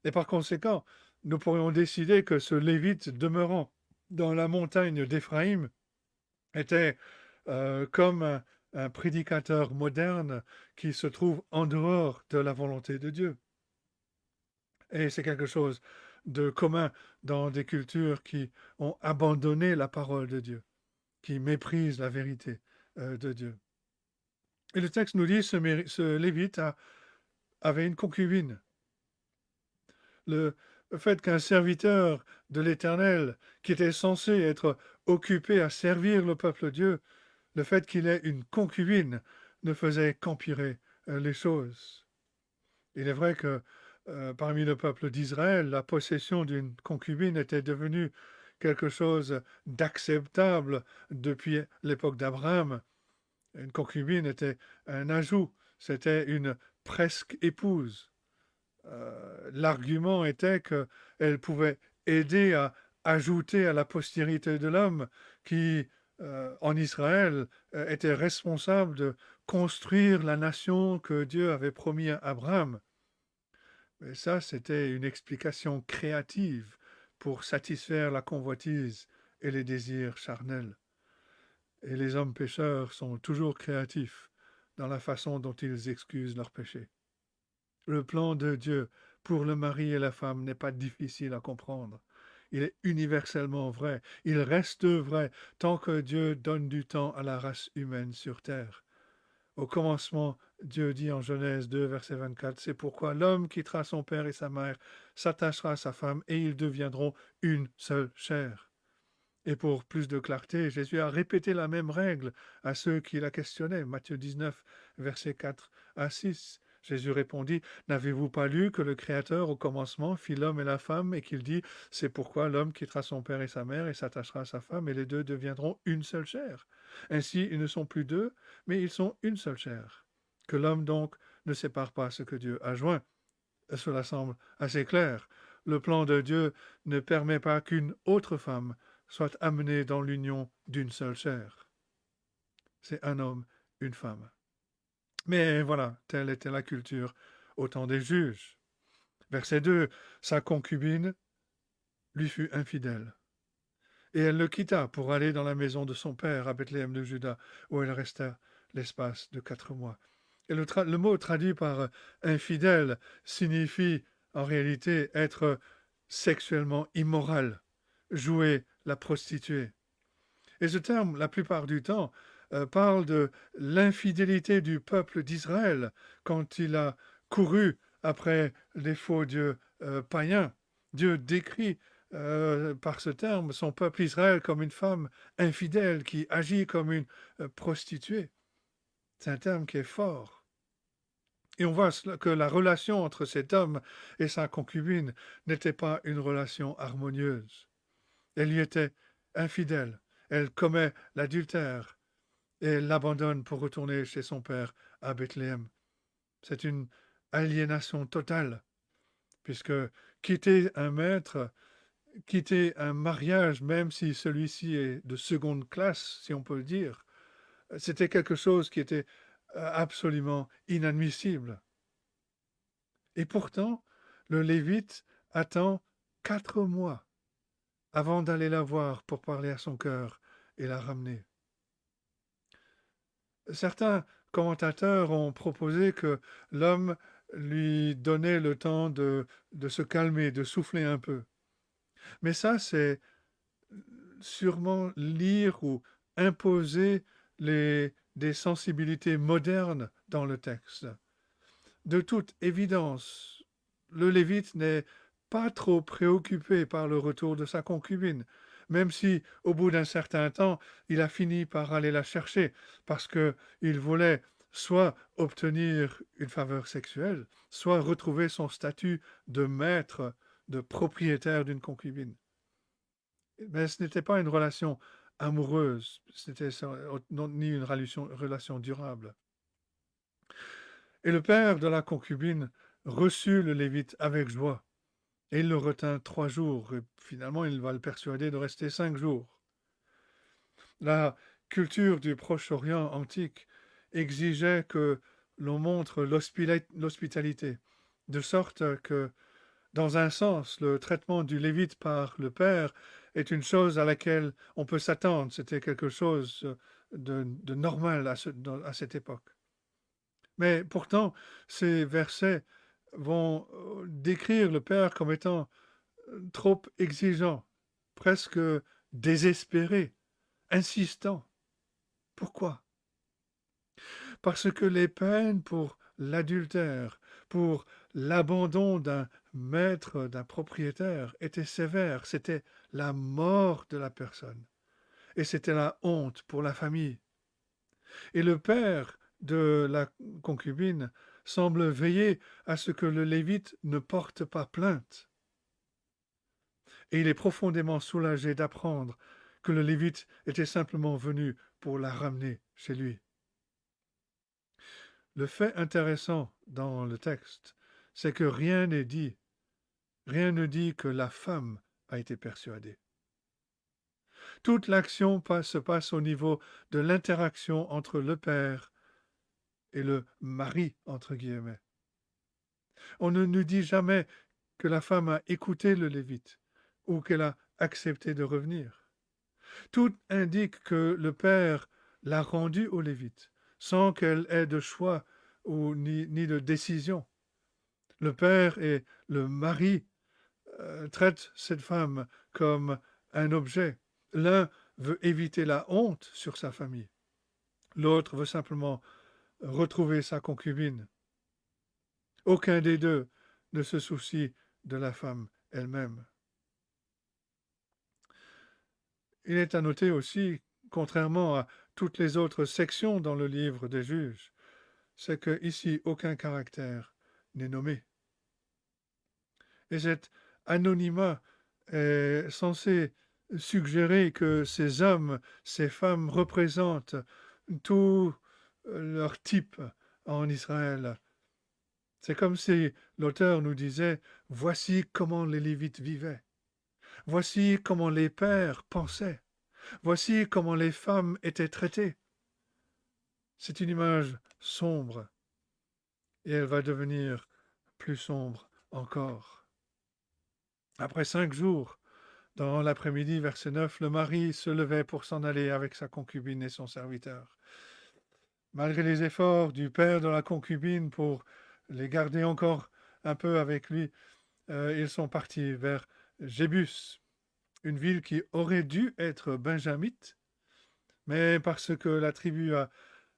Et par conséquent, nous pourrions décider que ce Lévite demeurant dans la montagne d'Éphraïm était comme un prédicateur moderne qui se trouve en dehors de la volonté de Dieu. Et c'est quelque chose de commun dans des cultures qui ont abandonné la parole de Dieu, qui méprisent la vérité de Dieu. Et le texte nous dit que ce Lévite avait une concubine. Le fait qu'un serviteur de l'Éternel, qui était censé être occupé à servir le peuple de Dieu, le fait qu'il ait une concubine ne faisait qu'empirer les choses. Il est vrai que parmi le peuple d'Israël, la possession d'une concubine était devenue quelque chose d'acceptable depuis l'époque d'Abraham. Une concubine était un ajout, c'était une presque épouse. L'argument était qu'elle pouvait aider à ajouter à la postérité de l'homme qui, en Israël, était responsable de construire la nation que Dieu avait promis à Abraham. Mais ça, c'était une explication créative pour satisfaire la convoitise et les désirs charnels. Et les hommes pécheurs sont toujours créatifs dans la façon dont ils excusent leurs péchés. Le plan de Dieu pour le mari et la femme n'est pas difficile à comprendre. Il est universellement vrai. Il reste vrai tant que Dieu donne du temps à la race humaine sur terre. Au commencement, Dieu dit en Genèse 2, verset 24, « C'est pourquoi l'homme quittera son père et sa mère, s'attachera à sa femme, et ils deviendront une seule chair. » Et pour plus de clarté, Jésus a répété la même règle à ceux qui la questionnaient. Matthieu 19, verset 4 à 6. Jésus répondit, « N'avez-vous pas lu que le Créateur, au commencement, fit l'homme et la femme, et qu'il dit, « C'est pourquoi l'homme quittera son père et sa mère, et s'attachera à sa femme, et les deux deviendront une seule chair. Ainsi, ils ne sont plus deux, mais ils sont une seule chair. Que l'homme donc ne sépare pas ce que Dieu a joint. » Cela semble assez clair. Le plan de Dieu ne permet pas qu'une autre femme soit amenée dans l'union d'une seule chair. C'est un homme, une femme. Mais voilà, telle était la culture au temps des juges. Verset 2, sa concubine lui fut infidèle. Et elle le quitta pour aller dans la maison de son père à Bethléem de Juda, où elle resta l'espace de 4 mois. Et le mot traduit par infidèle signifie en réalité être sexuellement immoral, jouer la prostituée. Et ce terme, la plupart du temps, parle de l'infidélité du peuple d'Israël quand il a couru après les faux dieux païens. Dieu décrit par ce terme son peuple Israël comme une femme infidèle qui agit comme une prostituée. C'est un terme qui est fort. Et on voit que la relation entre cet homme et sa concubine n'était pas une relation harmonieuse. Elle y était infidèle. Elle commet l'adultère et elle l'abandonne pour retourner chez son père à Bethléem. C'est une aliénation totale, puisque quitter un maître, quitter un mariage, même si celui-ci est de seconde classe, si on peut le dire, c'était quelque chose qui était absolument inadmissible. Et pourtant, le Lévite attend 4 mois avant d'aller la voir pour parler à son cœur et la ramener. Certains commentateurs ont proposé que l'homme lui donnait le temps de se calmer, de souffler un peu. Mais ça, c'est sûrement lire ou imposer des sensibilités modernes dans le texte. De toute évidence, le Lévite n'est pas trop préoccupé par le retour de sa concubine, même si, au bout d'un certain temps, il a fini par aller la chercher, parce qu'il voulait soit obtenir une faveur sexuelle, soit retrouver son statut de maître, de propriétaire d'une concubine. Mais ce n'était pas une relation amoureuse, c'était ni une relation durable. Et le père de la concubine reçut le Lévite avec joie. Et il le retint 3 jours. Et finalement, il va le persuader de rester 5 jours. La culture du Proche-Orient antique exigeait que l'on montre l'hospitalité, de sorte que, dans un sens, le traitement du Lévite par le père est une chose à laquelle on peut s'attendre. C'était quelque chose de normal à cette époque. Mais pourtant, ces versets vont décrire le père comme étant trop exigeant, presque désespéré, insistant. Pourquoi? Parce que les peines pour l'adultère, pour l'abandon d'un maître, d'un propriétaire, étaient sévères. C'était la mort de la personne. Et c'était la honte pour la famille. Et le père de la concubine semble veiller à ce que le Lévite ne porte pas plainte. Et il est profondément soulagé d'apprendre que le Lévite était simplement venu pour la ramener chez lui. Le fait intéressant dans le texte, c'est que rien n'est dit. Rien ne dit que la femme a été persuadée. Toute l'action se passe au niveau de l'interaction entre le père et le mari, entre guillemets. On ne nous dit jamais que la femme a écouté le Lévite ou qu'elle a accepté de revenir. Tout indique que le père l'a rendue au Lévite, sans qu'elle ait de choix ni de décision. Le père et le mari traitent cette femme comme un objet. L'un veut éviter la honte sur sa famille. L'autre veut simplement retrouver sa concubine. Aucun des deux ne se soucie de la femme elle-même. Il est à noter aussi, contrairement à toutes les autres sections dans le livre des juges, c'est que ici aucun caractère n'est nommé. Et cet anonymat est censé suggérer que ces hommes, ces femmes représentent tout leur type en Israël. C'est comme si l'auteur nous disait « Voici comment les Lévites vivaient. Voici comment les pères pensaient. Voici comment les femmes étaient traitées. » C'est une image sombre et elle va devenir plus sombre encore. Après 5 jours, dans l'après-midi, verset 9, le mari se levait pour s'en aller avec sa concubine et son serviteur. Malgré les efforts du père de la concubine pour les garder encore un peu avec lui, ils sont partis vers Jébus, une ville qui aurait dû être benjamite, mais parce que la tribu a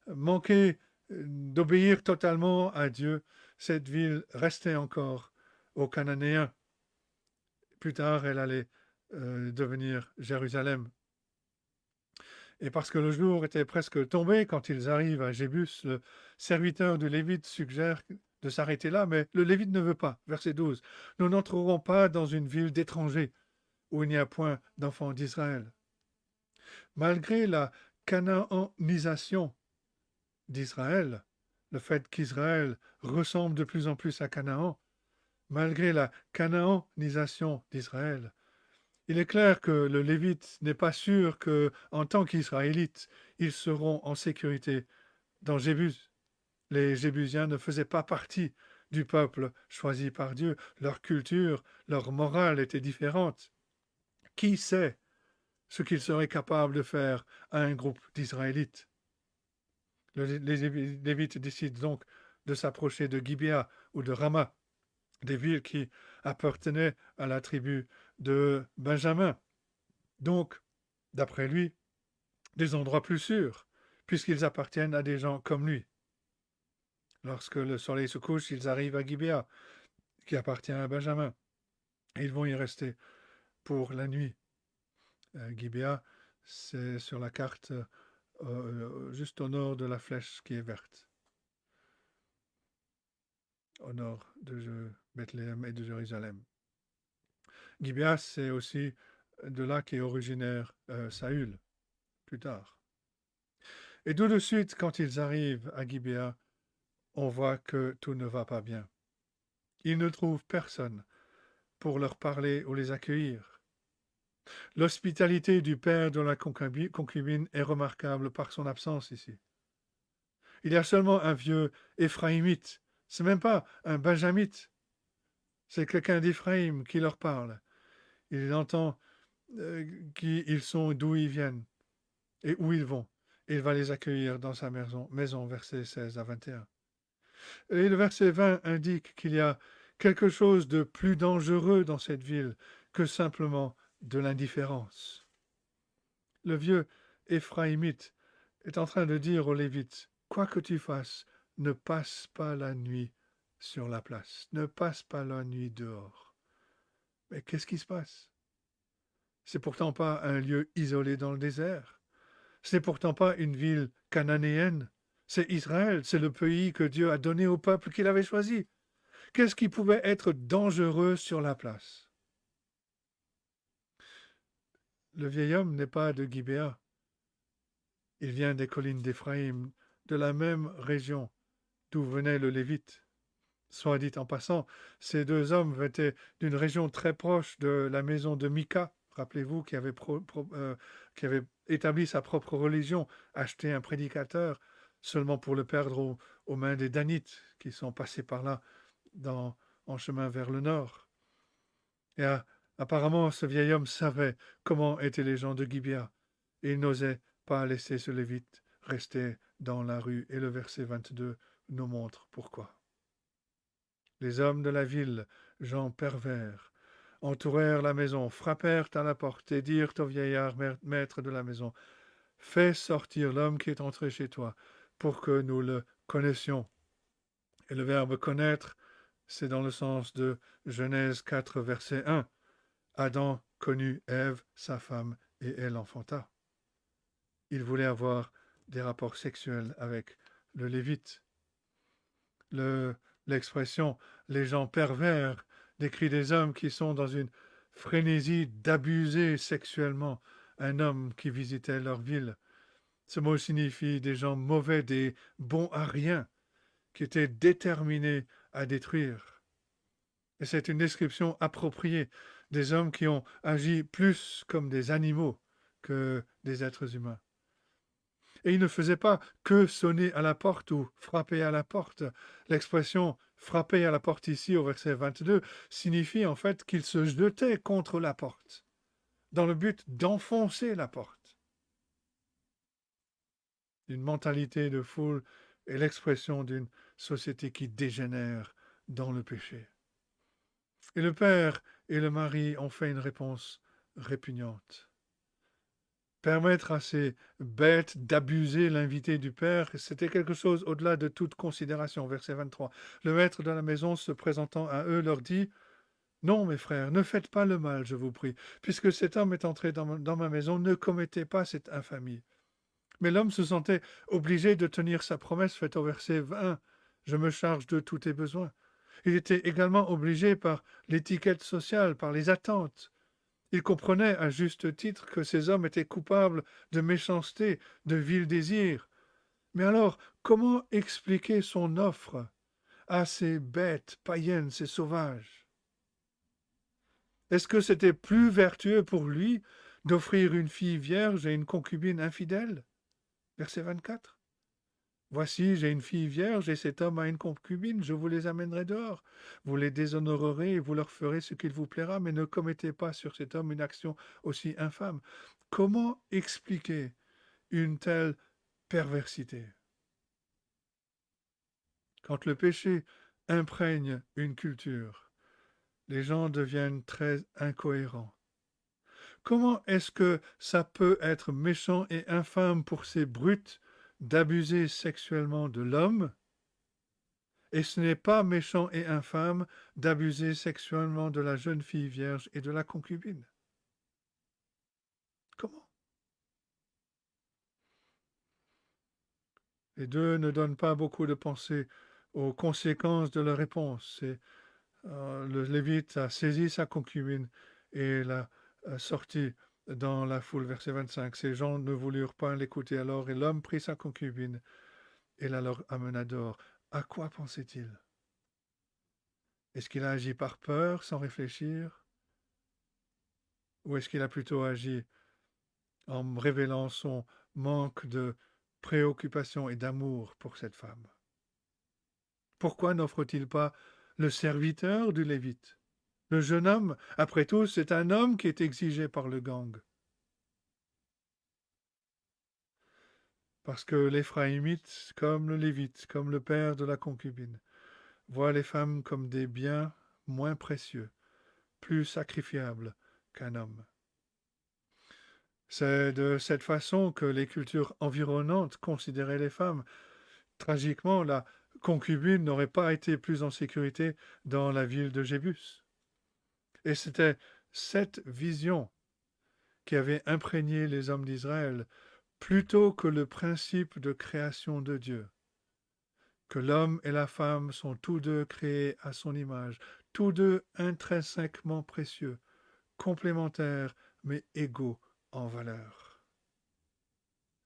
manqué d'obéir totalement à Dieu, cette ville restait encore aux Cananéens. Plus tard, elle allait devenir Jérusalem. Et parce que le jour était presque tombé quand ils arrivent à Jébus, le serviteur du Lévite suggère de s'arrêter là, mais le Lévite ne veut pas. Verset 12. « Nous n'entrerons pas dans une ville d'étrangers où il n'y a point d'enfants d'Israël. » Malgré la cananisation d'Israël, le fait qu'Israël ressemble de plus en plus à Canaan, malgré la cananisation d'Israël, il est clair que le Lévite n'est pas sûr qu'en tant qu'Israélites, ils seront en sécurité dans Jébus. Les Jébusiens ne faisaient pas partie du peuple choisi par Dieu. Leur culture, leur morale était différente. Qui sait ce qu'ils seraient capables de faire à un groupe d'Israélites? Les Lévites décident donc de s'approcher de Gibéa ou de Rama, des villes qui appartenaient à la tribu de Benjamin. Donc, d'après lui, des endroits plus sûrs, puisqu'ils appartiennent à des gens comme lui. Lorsque le soleil se couche, ils arrivent à Gibéa, qui appartient à Benjamin. Et ils vont y rester pour la nuit. Gibéa, c'est sur la carte juste au nord de la flèche qui est verte, au nord de Bethléem et de Jérusalem. Gibéa, c'est aussi de là qu'est originaire Saül, plus tard. Et tout de suite, quand ils arrivent à Gibéa, on voit que tout ne va pas bien. Ils ne trouvent personne pour leur parler ou les accueillir. L'hospitalité du père de la concubine est remarquable par son absence ici. Il y a seulement un vieux Éphraïmite, c'est même pas un Benjamite, c'est quelqu'un d'Éphraïm qui leur parle. Il entend qui ils sont, d'où ils viennent et où ils vont. Il va les accueillir dans sa maison, versets 16 à 21. Et le verset 20 indique qu'il y a quelque chose de plus dangereux dans cette ville que simplement de l'indifférence. Le vieux Éphraïmite est en train de dire aux Lévites, quoi que tu fasses, ne passe pas la nuit sur la place, ne passe pas la nuit dehors. Mais qu'est-ce qui se passe? C'est pourtant pas un lieu isolé dans le désert. C'est pourtant pas une ville cananéenne. C'est Israël, c'est le pays que Dieu a donné au peuple qu'il avait choisi. Qu'est-ce qui pouvait être dangereux sur la place? Le vieil homme n'est pas de Gibéa. Il vient des collines d'Éphraïm, de la même région d'où venait le Lévite. Soit dit en passant, ces deux hommes étaient d'une région très proche de la maison de Mika, rappelez-vous, qui avait établi sa propre religion, acheté un prédicateur. seulement pour le perdre aux mains des Danites qui sont passés par là en chemin vers le nord. Et apparemment, ce vieil homme savait comment étaient les gens de Gibea, et il n'osait pas laisser ce Lévite rester dans la rue. Et le verset 22 nous montre pourquoi. Les hommes de la ville, gens pervers, entourèrent la maison, frappèrent à la porte et dirent au vieillard maître de la maison, « Fais sortir l'homme qui est entré chez toi, pour que nous le connaissions. » Et le verbe connaître, c'est dans le sens de Genèse 4, verset 1. Adam connut Ève, sa femme, et elle enfanta. Il voulait avoir des rapports sexuels avec le Lévite. L'expression les gens pervers décrit des hommes qui sont dans une frénésie d'abuser sexuellement un homme qui visitait leur ville. Ce mot signifie des gens mauvais, des bons à rien, qui étaient déterminés à détruire. Et c'est une description appropriée des hommes qui ont agi plus comme des animaux que des êtres humains. Et il ne faisait pas que sonner à la porte ou frapper à la porte. L'expression frapper à la porte ici au verset 22 signifie en fait qu'il se jetait contre la porte, dans le but d'enfoncer la porte. Une mentalité de foule est l'expression d'une société qui dégénère dans le péché. Et le père et le mari ont fait une réponse répugnante. Permettre à ces bêtes d'abuser l'invité du père, c'était quelque chose au-delà de toute considération. Verset 23. Le maître de la maison, se présentant à eux, leur dit « Non, mes frères, ne faites pas le mal, je vous prie. Puisque cet homme est entré dans ma maison, ne commettez pas cette infamie. » Mais l'homme se sentait obligé de tenir sa promesse faite au verset 20. « Je me charge de tous tes besoins. » Il était également obligé par l'étiquette sociale, par les attentes. Il comprenait à juste titre que ces hommes étaient coupables de méchanceté, de vil désir. Mais alors, comment expliquer son offre à ces bêtes païennes, ces sauvages? Est-ce que c'était plus vertueux pour lui d'offrir une fille vierge et une concubine infidèle? Verset 24. Voici, j'ai une fille vierge et cet homme a une concubine, je vous les amènerai dehors. Vous les déshonorerez et vous leur ferez ce qu'il vous plaira, mais ne commettez pas sur cet homme une action aussi infâme. Comment expliquer une telle perversité? Quand le péché imprègne une culture, les gens deviennent très incohérents. Comment est-ce que ça peut être méchant et infâme pour ces brutes d'abuser sexuellement de l'homme, et ce n'est pas méchant et infâme d'abuser sexuellement de la jeune fille vierge et de la concubine? Comment? Les deux ne donnent pas beaucoup de pensée aux conséquences de leur réponse. Le Lévite a saisi sa concubine et l'a sortie dans la foule. Verset 25. Ces gens ne voulurent pas l'écouter alors, et l'homme prit sa concubine et la leur amena dehors. À quoi pensait-il? Est-ce qu'il a agi par peur, sans réfléchir? Ou est-ce qu'il a plutôt agi en révélant son manque de préoccupation et d'amour pour cette femme? Pourquoi n'offre-t-il pas le serviteur du Lévite? Le jeune homme, après tout, c'est un homme qui est exigé par le gang. Parce que l'Éphraïmite, comme le Lévite, comme le père de la concubine, voit les femmes comme des biens moins précieux, plus sacrifiables qu'un homme. C'est de cette façon que les cultures environnantes considéraient les femmes. Tragiquement, la concubine n'aurait pas été plus en sécurité dans la ville de Jébus. Et c'était cette vision qui avait imprégné les hommes d'Israël, plutôt que le principe de création de Dieu, que l'homme et la femme sont tous deux créés à son image, tous deux intrinsèquement précieux, complémentaires mais égaux en valeur.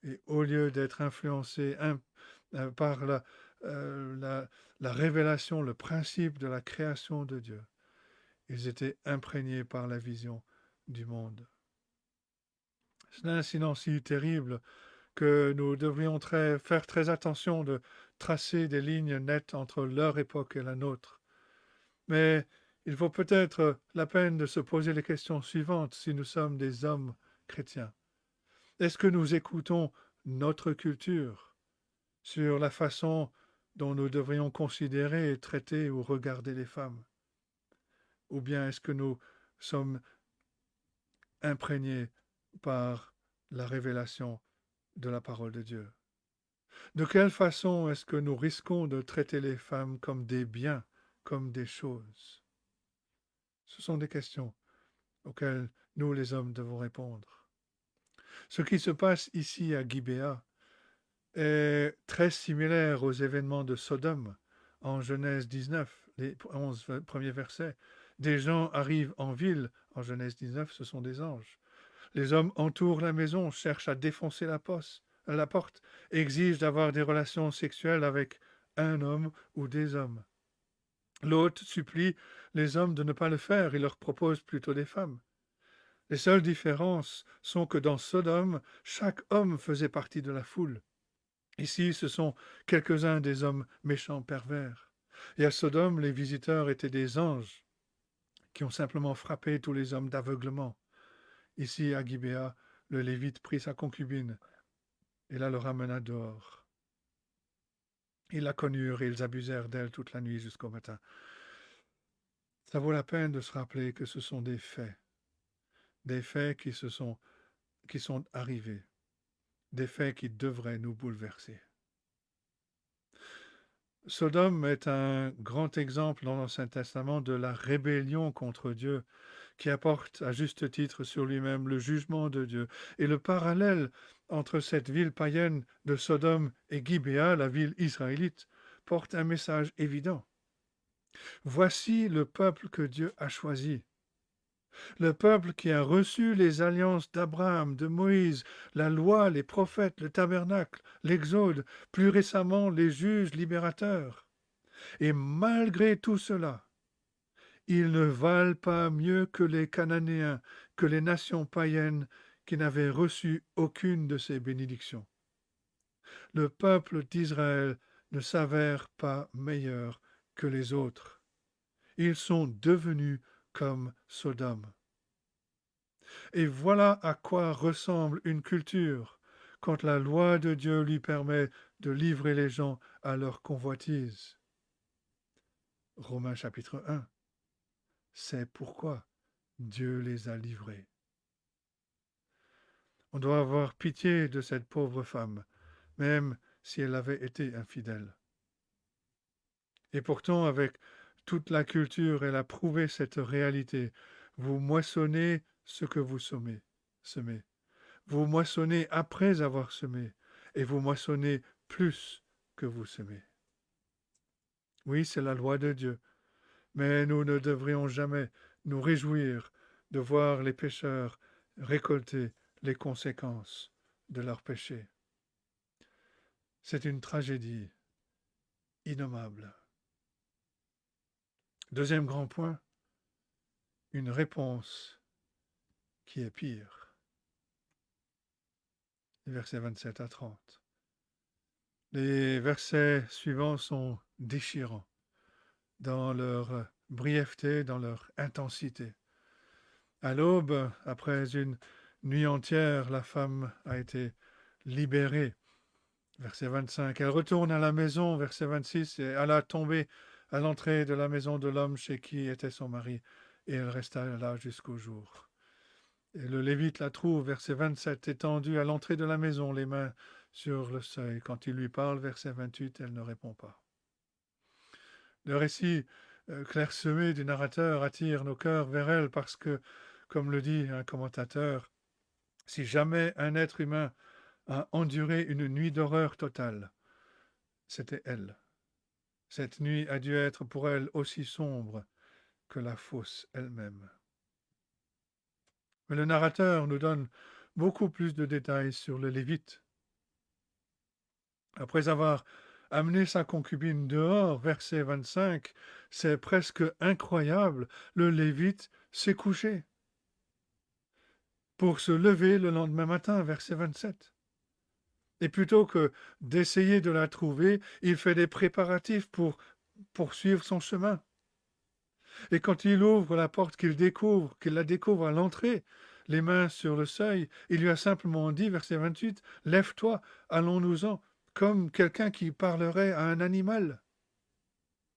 Et au lieu d'être influencés par la révélation, le principe de la création de Dieu, ils étaient imprégnés par la vision du monde. C'est un incident si terrible que nous devrions faire très attention de tracer des lignes nettes entre leur époque et la nôtre. Mais il vaut peut-être la peine de se poser les questions suivantes si nous sommes des hommes chrétiens. Est-ce que nous écoutons notre culture sur la façon dont nous devrions considérer, traiter ou regarder les femmes? Ou bien est-ce que nous sommes imprégnés par la révélation de la parole de Dieu? De quelle façon est-ce que nous risquons de traiter les femmes comme des biens, comme des choses? Ce sont des questions auxquelles nous, les hommes, devons répondre. Ce qui se passe ici à Gibéa est très similaire aux événements de Sodome en Genèse 19, les 11 premiers versets. Des gens arrivent en ville, en Genèse 19, ce sont des anges. Les hommes entourent la maison, cherchent à défoncer la porte, exigent d'avoir des relations sexuelles avec un homme ou des hommes. L'hôte supplie les hommes de ne pas le faire, il leur propose plutôt des femmes. Les seules différences sont que dans Sodome, chaque homme faisait partie de la foule. Ici, ce sont quelques-uns des hommes méchants pervers. Et à Sodome, les visiteurs étaient des anges qui ont simplement frappé tous les hommes d'aveuglement. Ici, à Gibéa, le Lévite prit sa concubine et la le ramena dehors. Ils la connurent et ils abusèrent d'elle toute la nuit jusqu'au matin. Ça vaut la peine de se rappeler que ce sont des faits qui sont arrivés, des faits qui devraient nous bouleverser. Sodome est un grand exemple dans l'Ancien Testament de la rébellion contre Dieu, qui apporte à juste titre sur lui-même le jugement de Dieu. Et le parallèle entre cette ville païenne de Sodome et Gibéa, la ville israélite, porte un message évident. Voici le peuple que Dieu a choisi. Le peuple qui a reçu les alliances d'Abraham, de Moïse, la loi, les prophètes, le tabernacle, l'Exode, plus récemment les juges libérateurs. Et malgré tout cela, ils ne valent pas mieux que les Cananéens, que les nations païennes qui n'avaient reçu aucune de ces bénédictions. Le peuple d'Israël ne s'avère pas meilleur que les autres. Ils sont devenus comme Sodome. Et voilà à quoi ressemble une culture quand la loi de Dieu lui permet de livrer les gens à leur convoitise. Romains chapitre 1. C'est pourquoi Dieu les a livrés. On doit avoir pitié de cette pauvre femme, même si elle avait été infidèle. Et pourtant, avec toute la culture, elle a prouvé cette réalité. Vous moissonnez ce que vous semez. Vous moissonnez après avoir semé, et vous moissonnez plus que vous semez. Oui, c'est la loi de Dieu, mais nous ne devrions jamais nous réjouir de voir les pécheurs récolter les conséquences de leurs péchés. C'est une tragédie innommable. Deuxième grand point, une réponse qui est pire. Les versets 27 à 30. Les versets suivants sont déchirants dans leur brièveté, dans leur intensité. À l'aube, après une nuit entière, la femme a été libérée. Verset 25. Elle retourne à la maison, verset 26, et elle a tombé à l'entrée de la maison de l'homme chez qui était son mari, et elle resta là jusqu'au jour. Et le Lévite la trouve, verset 27, étendue à l'entrée de la maison, les mains sur le seuil. Quand il lui parle, verset 28, elle ne répond pas. Le récit clairsemé du narrateur attire nos cœurs vers elle parce que, comme le dit un commentateur, si jamais un être humain a enduré une nuit d'horreur totale, c'était elle. Cette nuit a dû être pour elle aussi sombre que la fosse elle-même. Mais le narrateur nous donne beaucoup plus de détails sur le Lévite. Après avoir amené sa concubine dehors, verset 25, c'est presque incroyable, le Lévite s'est couché pour se lever le lendemain matin, verset 27. Et plutôt que d'essayer de la trouver, il fait des préparatifs pour poursuivre son chemin. Et quand il ouvre la porte qu'il la découvre à l'entrée, les mains sur le seuil, il lui a simplement dit, verset 28, « Lève-toi, allons-nous-en », comme quelqu'un qui parlerait à un animal.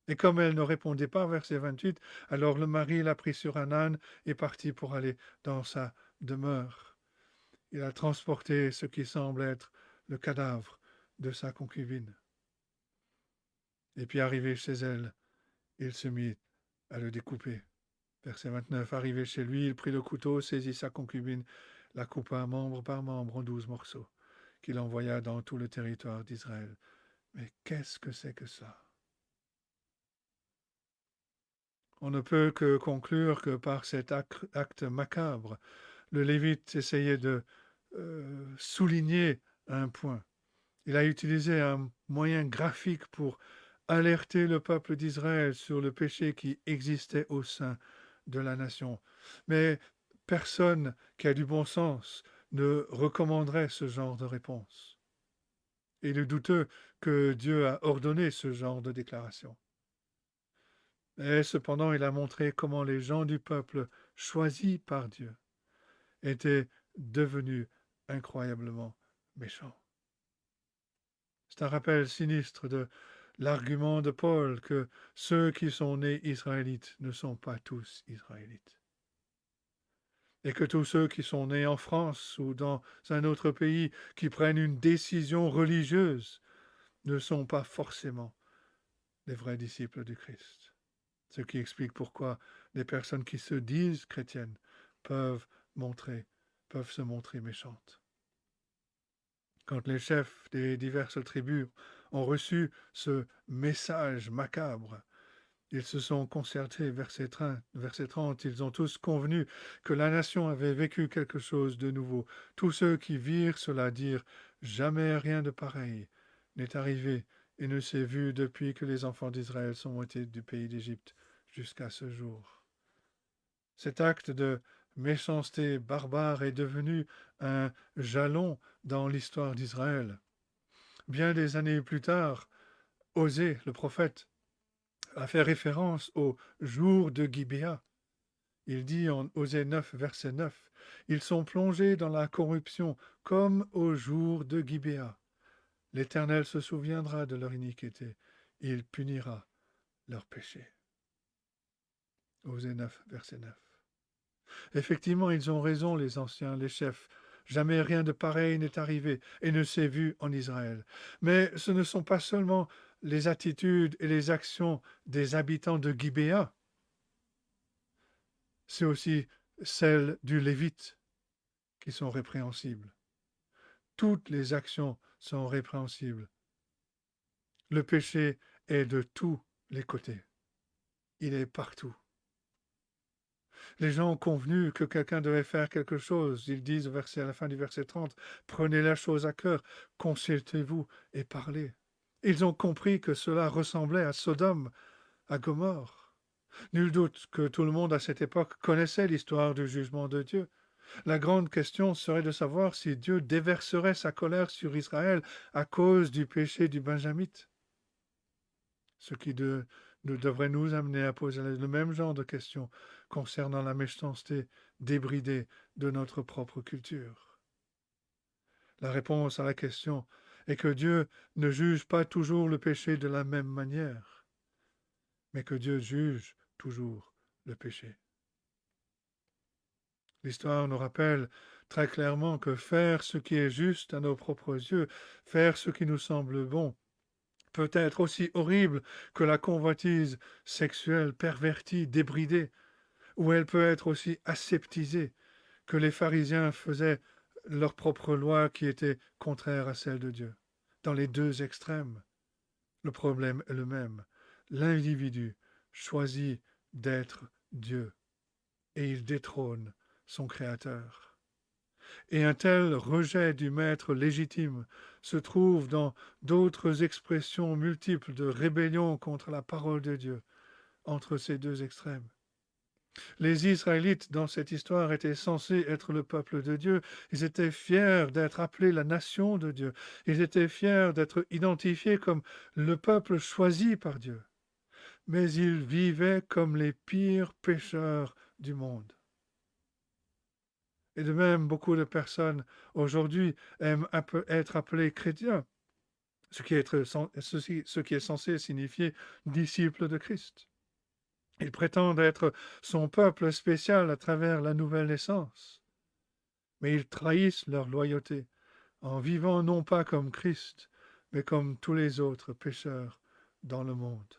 Et comme elle ne répondait pas, verset 28, alors le mari l'a pris sur un âne et partit pour aller dans sa demeure. Il a transporté ce qui semble être le cadavre de sa concubine. Et puis arrivé chez elle, il se mit à le découper. Verset 29, arrivé chez lui, il prit le couteau, saisit sa concubine, la coupa membre par membre en 12 morceaux, qu'il envoya dans tout le territoire d'Israël. Mais qu'est-ce que c'est que ça? On ne peut que conclure que par cet acte macabre, le Lévite essayait de souligner un point. Il a utilisé un moyen graphique pour alerter le peuple d'Israël sur le péché qui existait au sein de la nation. Mais personne qui a du bon sens ne recommanderait ce genre de réponse. Il est douteux que Dieu a ordonné ce genre de déclaration. Et cependant, il a montré comment les gens du peuple choisis par Dieu étaient devenus incroyablement méchants. C'est un rappel sinistre de l'argument de Paul que ceux qui sont nés israélites ne sont pas tous israélites. Et que tous ceux qui sont nés en France ou dans un autre pays qui prennent une décision religieuse ne sont pas forcément les vrais disciples du Christ. Ce qui explique pourquoi des personnes qui se disent chrétiennes peuvent se montrer méchantes. Quand les chefs des diverses tribus ont reçu ce message macabre, ils se sont concertés, verset 30, ils ont tous convenu que la nation avait vécu quelque chose de nouveau. Tous ceux qui virent cela dirent « Jamais rien de pareil n'est arrivé et ne s'est vu depuis que les enfants d'Israël sont montés du pays d'Égypte jusqu'à ce jour. » Cet acte de méchanceté barbare est devenu un jalon dans l'histoire d'Israël. Bien des années plus tard, Osée, le prophète, a fait référence au jour de Gibéa. Il dit en Osée 9, verset 9, « Ils sont plongés dans la corruption comme au jour de Gibéa. L'Éternel se souviendra de leur iniquité. Il punira leur péché. » Osée 9, verset 9. Effectivement, ils ont raison, les anciens, les chefs. Jamais rien de pareil n'est arrivé et ne s'est vu en Israël. Mais ce ne sont pas seulement les attitudes et les actions des habitants de Gibéa, c'est aussi celles du Lévite qui sont répréhensibles. Toutes les actions sont répréhensibles. Le péché est de tous les côtés. Il est partout. Les gens ont convenu que quelqu'un devait faire quelque chose. Ils disent à la fin du verset 30, « Prenez la chose à cœur, consultez-vous et parlez. » Ils ont compris que cela ressemblait à Sodome, à Gomorrhe. Nul doute que tout le monde à cette époque connaissait l'histoire du jugement de Dieu. La grande question serait de savoir si Dieu déverserait sa colère sur Israël à cause du péché du Benjamite. Ce qui devrait nous amener à poser le même genre de questions concernant la méchanceté débridée de notre propre culture. La réponse à la question est que Dieu ne juge pas toujours le péché de la même manière, mais que Dieu juge toujours le péché. L'histoire nous rappelle très clairement que faire ce qui est juste à nos propres yeux, faire ce qui nous semble bon, peut être aussi horrible que la convoitise sexuelle pervertie, débridée, ou elle peut être aussi aseptisée que les pharisiens faisaient leur propre loi qui était contraire à celle de Dieu. Dans les deux extrêmes, le problème est le même. L'individu choisit d'être Dieu et il détrône son Créateur. Et un tel rejet du maître légitime se trouve dans d'autres expressions multiples de rébellion contre la parole de Dieu entre ces deux extrêmes. Les Israélites, dans cette histoire, étaient censés être le peuple de Dieu. Ils étaient fiers d'être appelés la nation de Dieu. Ils étaient fiers d'être identifiés comme le peuple choisi par Dieu. Mais ils vivaient comme les pires pécheurs du monde. Et de même, beaucoup de personnes aujourd'hui aiment être appelées chrétiens, ce qui est censé signifier disciples de Christ. Ils prétendent être son peuple spécial à travers la nouvelle naissance. Mais ils trahissent leur loyauté en vivant non pas comme Christ, mais comme tous les autres pécheurs dans le monde.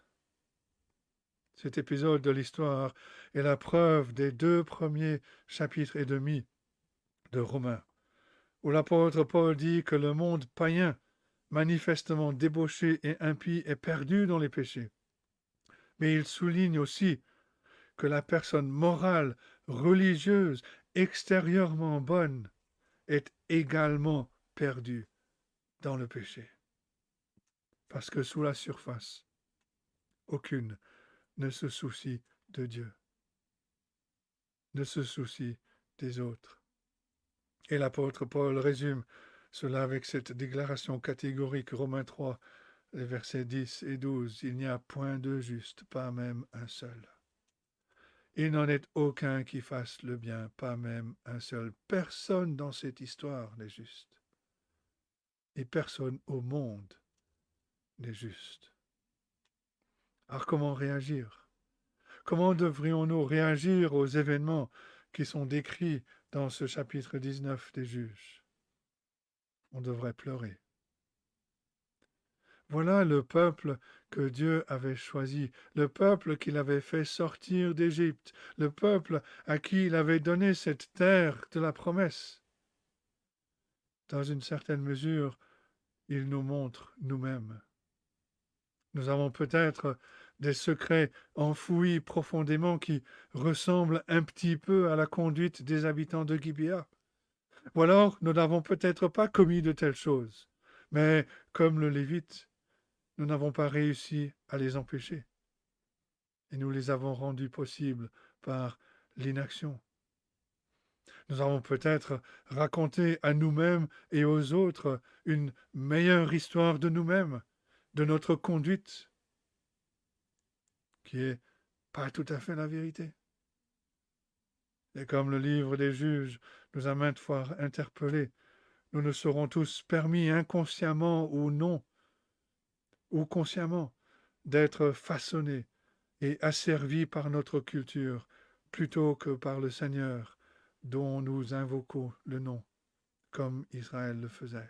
Cet épisode de l'histoire est la preuve des 2 premiers chapitres et demi de Romains, où l'apôtre Paul dit que le monde païen, manifestement débauché et impie, est perdu dans les péchés. Mais il souligne aussi que la personne morale, religieuse, extérieurement bonne, est également perdue dans le péché. Parce que sous la surface, aucune ne se soucie de Dieu, ne se soucie des autres. Et l'apôtre Paul résume cela avec cette déclaration catégorique, Romains 3, les versets 10 et 12. Il n'y a point de juste, pas même un seul. Il n'en est aucun qui fasse le bien, pas même un seul. Personne dans cette histoire n'est juste. Et personne au monde n'est juste. Alors comment réagir? Comment devrions-nous réagir aux événements qui sont décrits dans ce chapitre 19 des Juges? On devrait pleurer. Voilà le peuple que Dieu avait choisi, le peuple qu'il avait fait sortir d'Égypte, le peuple à qui il avait donné cette terre de la promesse. Dans une certaine mesure, il nous montre nous-mêmes. Nous avons peut-être des secrets enfouis profondément qui ressemblent un petit peu à la conduite des habitants de Gibéa. Ou alors, nous n'avons peut-être pas commis de telles choses, mais comme le Lévite, nous n'avons pas réussi à les empêcher. Et nous les avons rendus possibles par l'inaction. Nous avons peut-être raconté à nous-mêmes et aux autres une meilleure histoire de nous-mêmes, de notre conduite, qui est pas tout à fait la vérité. Et comme le livre des Juges nous a maintes fois interpellés, nous nous serons tous permis inconsciemment ou non, ou consciemment, d'être façonnés et asservis par notre culture plutôt que par le Seigneur dont nous invoquons le nom, comme Israël le faisait.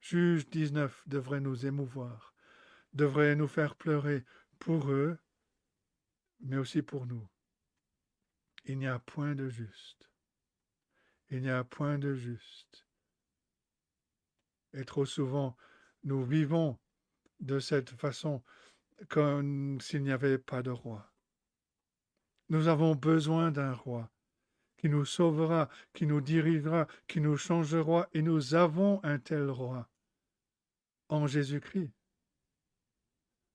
Juge 19 devrait nous émouvoir, devrait nous faire pleurer pour eux, mais aussi pour nous. Il n'y a point de juste. Il n'y a point de juste. Et trop souvent, nous vivons de cette façon comme s'il n'y avait pas de roi. Nous avons besoin d'un roi qui nous sauvera, qui nous dirigera, qui nous changera, et nous avons un tel roi en Jésus-Christ.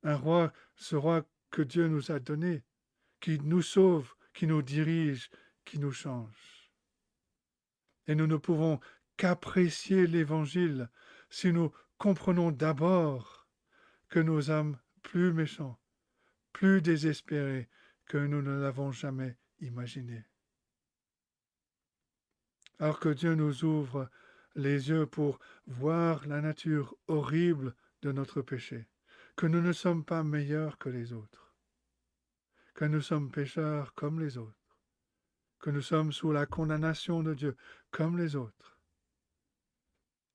Un roi, ce roi que Dieu nous a donné, qui nous sauve, qui nous dirige, qui nous change. Et nous ne pouvons qu'apprécier l'Évangile si nous comprenons d'abord que nous sommes plus méchants, plus désespérés que nous ne l'avons jamais imaginé. Alors que Dieu nous ouvre les yeux pour voir la nature horrible de notre péché, que nous ne sommes pas meilleurs que les autres, que nous sommes pécheurs comme les autres, que nous sommes sous la condamnation de Dieu comme les autres,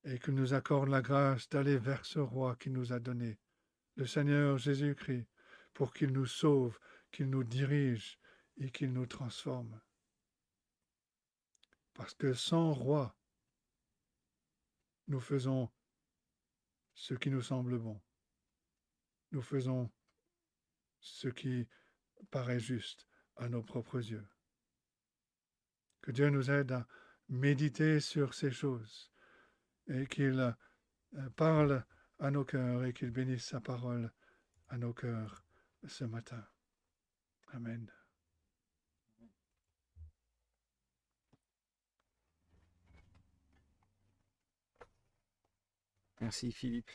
et qu'il nous accorde la grâce d'aller vers ce roi qui nous a donné, le Seigneur Jésus-Christ, pour qu'il nous sauve, qu'il nous dirige et qu'il nous transforme. Parce que sans roi, nous faisons ce qui nous semble bon. Nous faisons ce qui paraît juste à nos propres yeux. Que Dieu nous aide à méditer sur ces choses et qu'il parle à nos cœurs et qu'il bénisse sa parole à nos cœurs ce matin. Amen. Merci Philippe.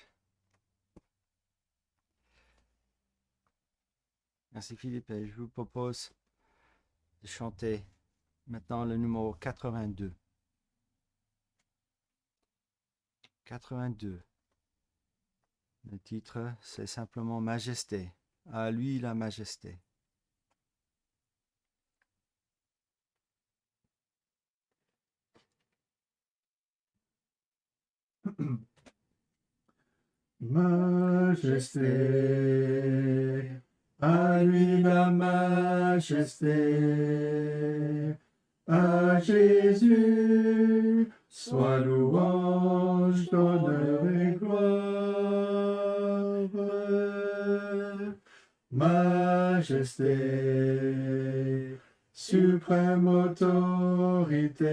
Merci Philippe. Et je vous propose de chanter maintenant le numéro 82. 82. Le titre, c'est simplement Majesté. À lui la majesté. Majesté, à lui la majesté, à Jésus, sois louange, honneur et gloire. Majesté, suprême autorité,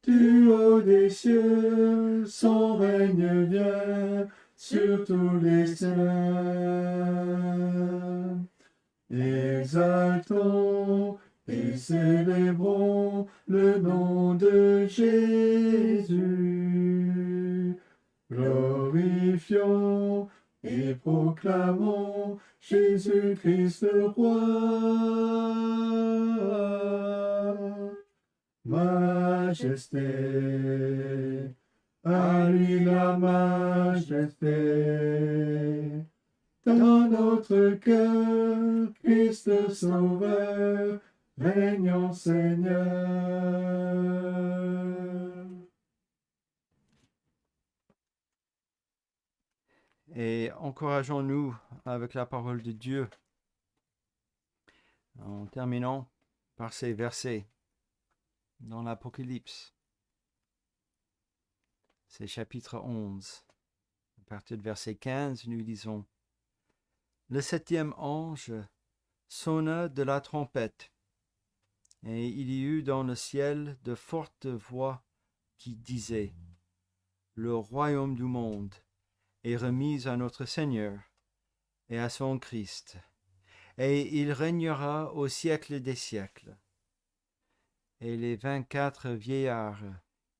du haut des cieux, son règne vient sur tous les cieux. Exaltons et célébrons le nom de Jésus. Glorifions et proclamons Jésus-Christ le roi. Majesté, à lui la majesté. Dans notre cœur, Christ Sauveur, régnant Seigneur. Et encourageons-nous avec la parole de Dieu en terminant par ces versets dans l'Apocalypse. C'est chapitre 11. À partir de verset 15, nous lisons: Le 7e ange sonna de la trompette, et il y eut dans le ciel de fortes voix qui disaient: Le royaume du monde est remis à notre Seigneur et à son Christ, et il régnera au siècle des siècles. Et les 24 vieillards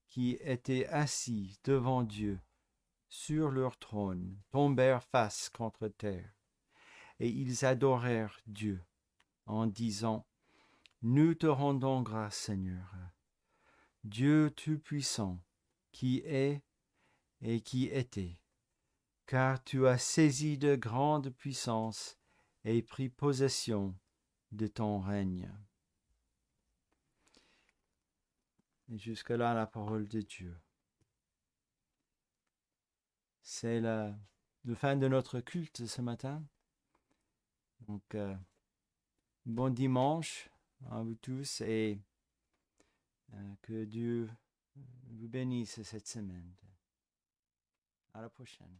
qui étaient assis devant Dieu sur leur trône tombèrent face contre terre, et ils adorèrent Dieu en disant: Nous te rendons grâce, Seigneur, Dieu Tout-Puissant, qui est et qui était, car tu as saisi de grande puissance et pris possession de ton règne. Et jusque-là, la parole de Dieu. C'est la fin de notre culte ce matin. Donc, bon dimanche à vous tous et que Dieu vous bénisse cette semaine. À la prochaine.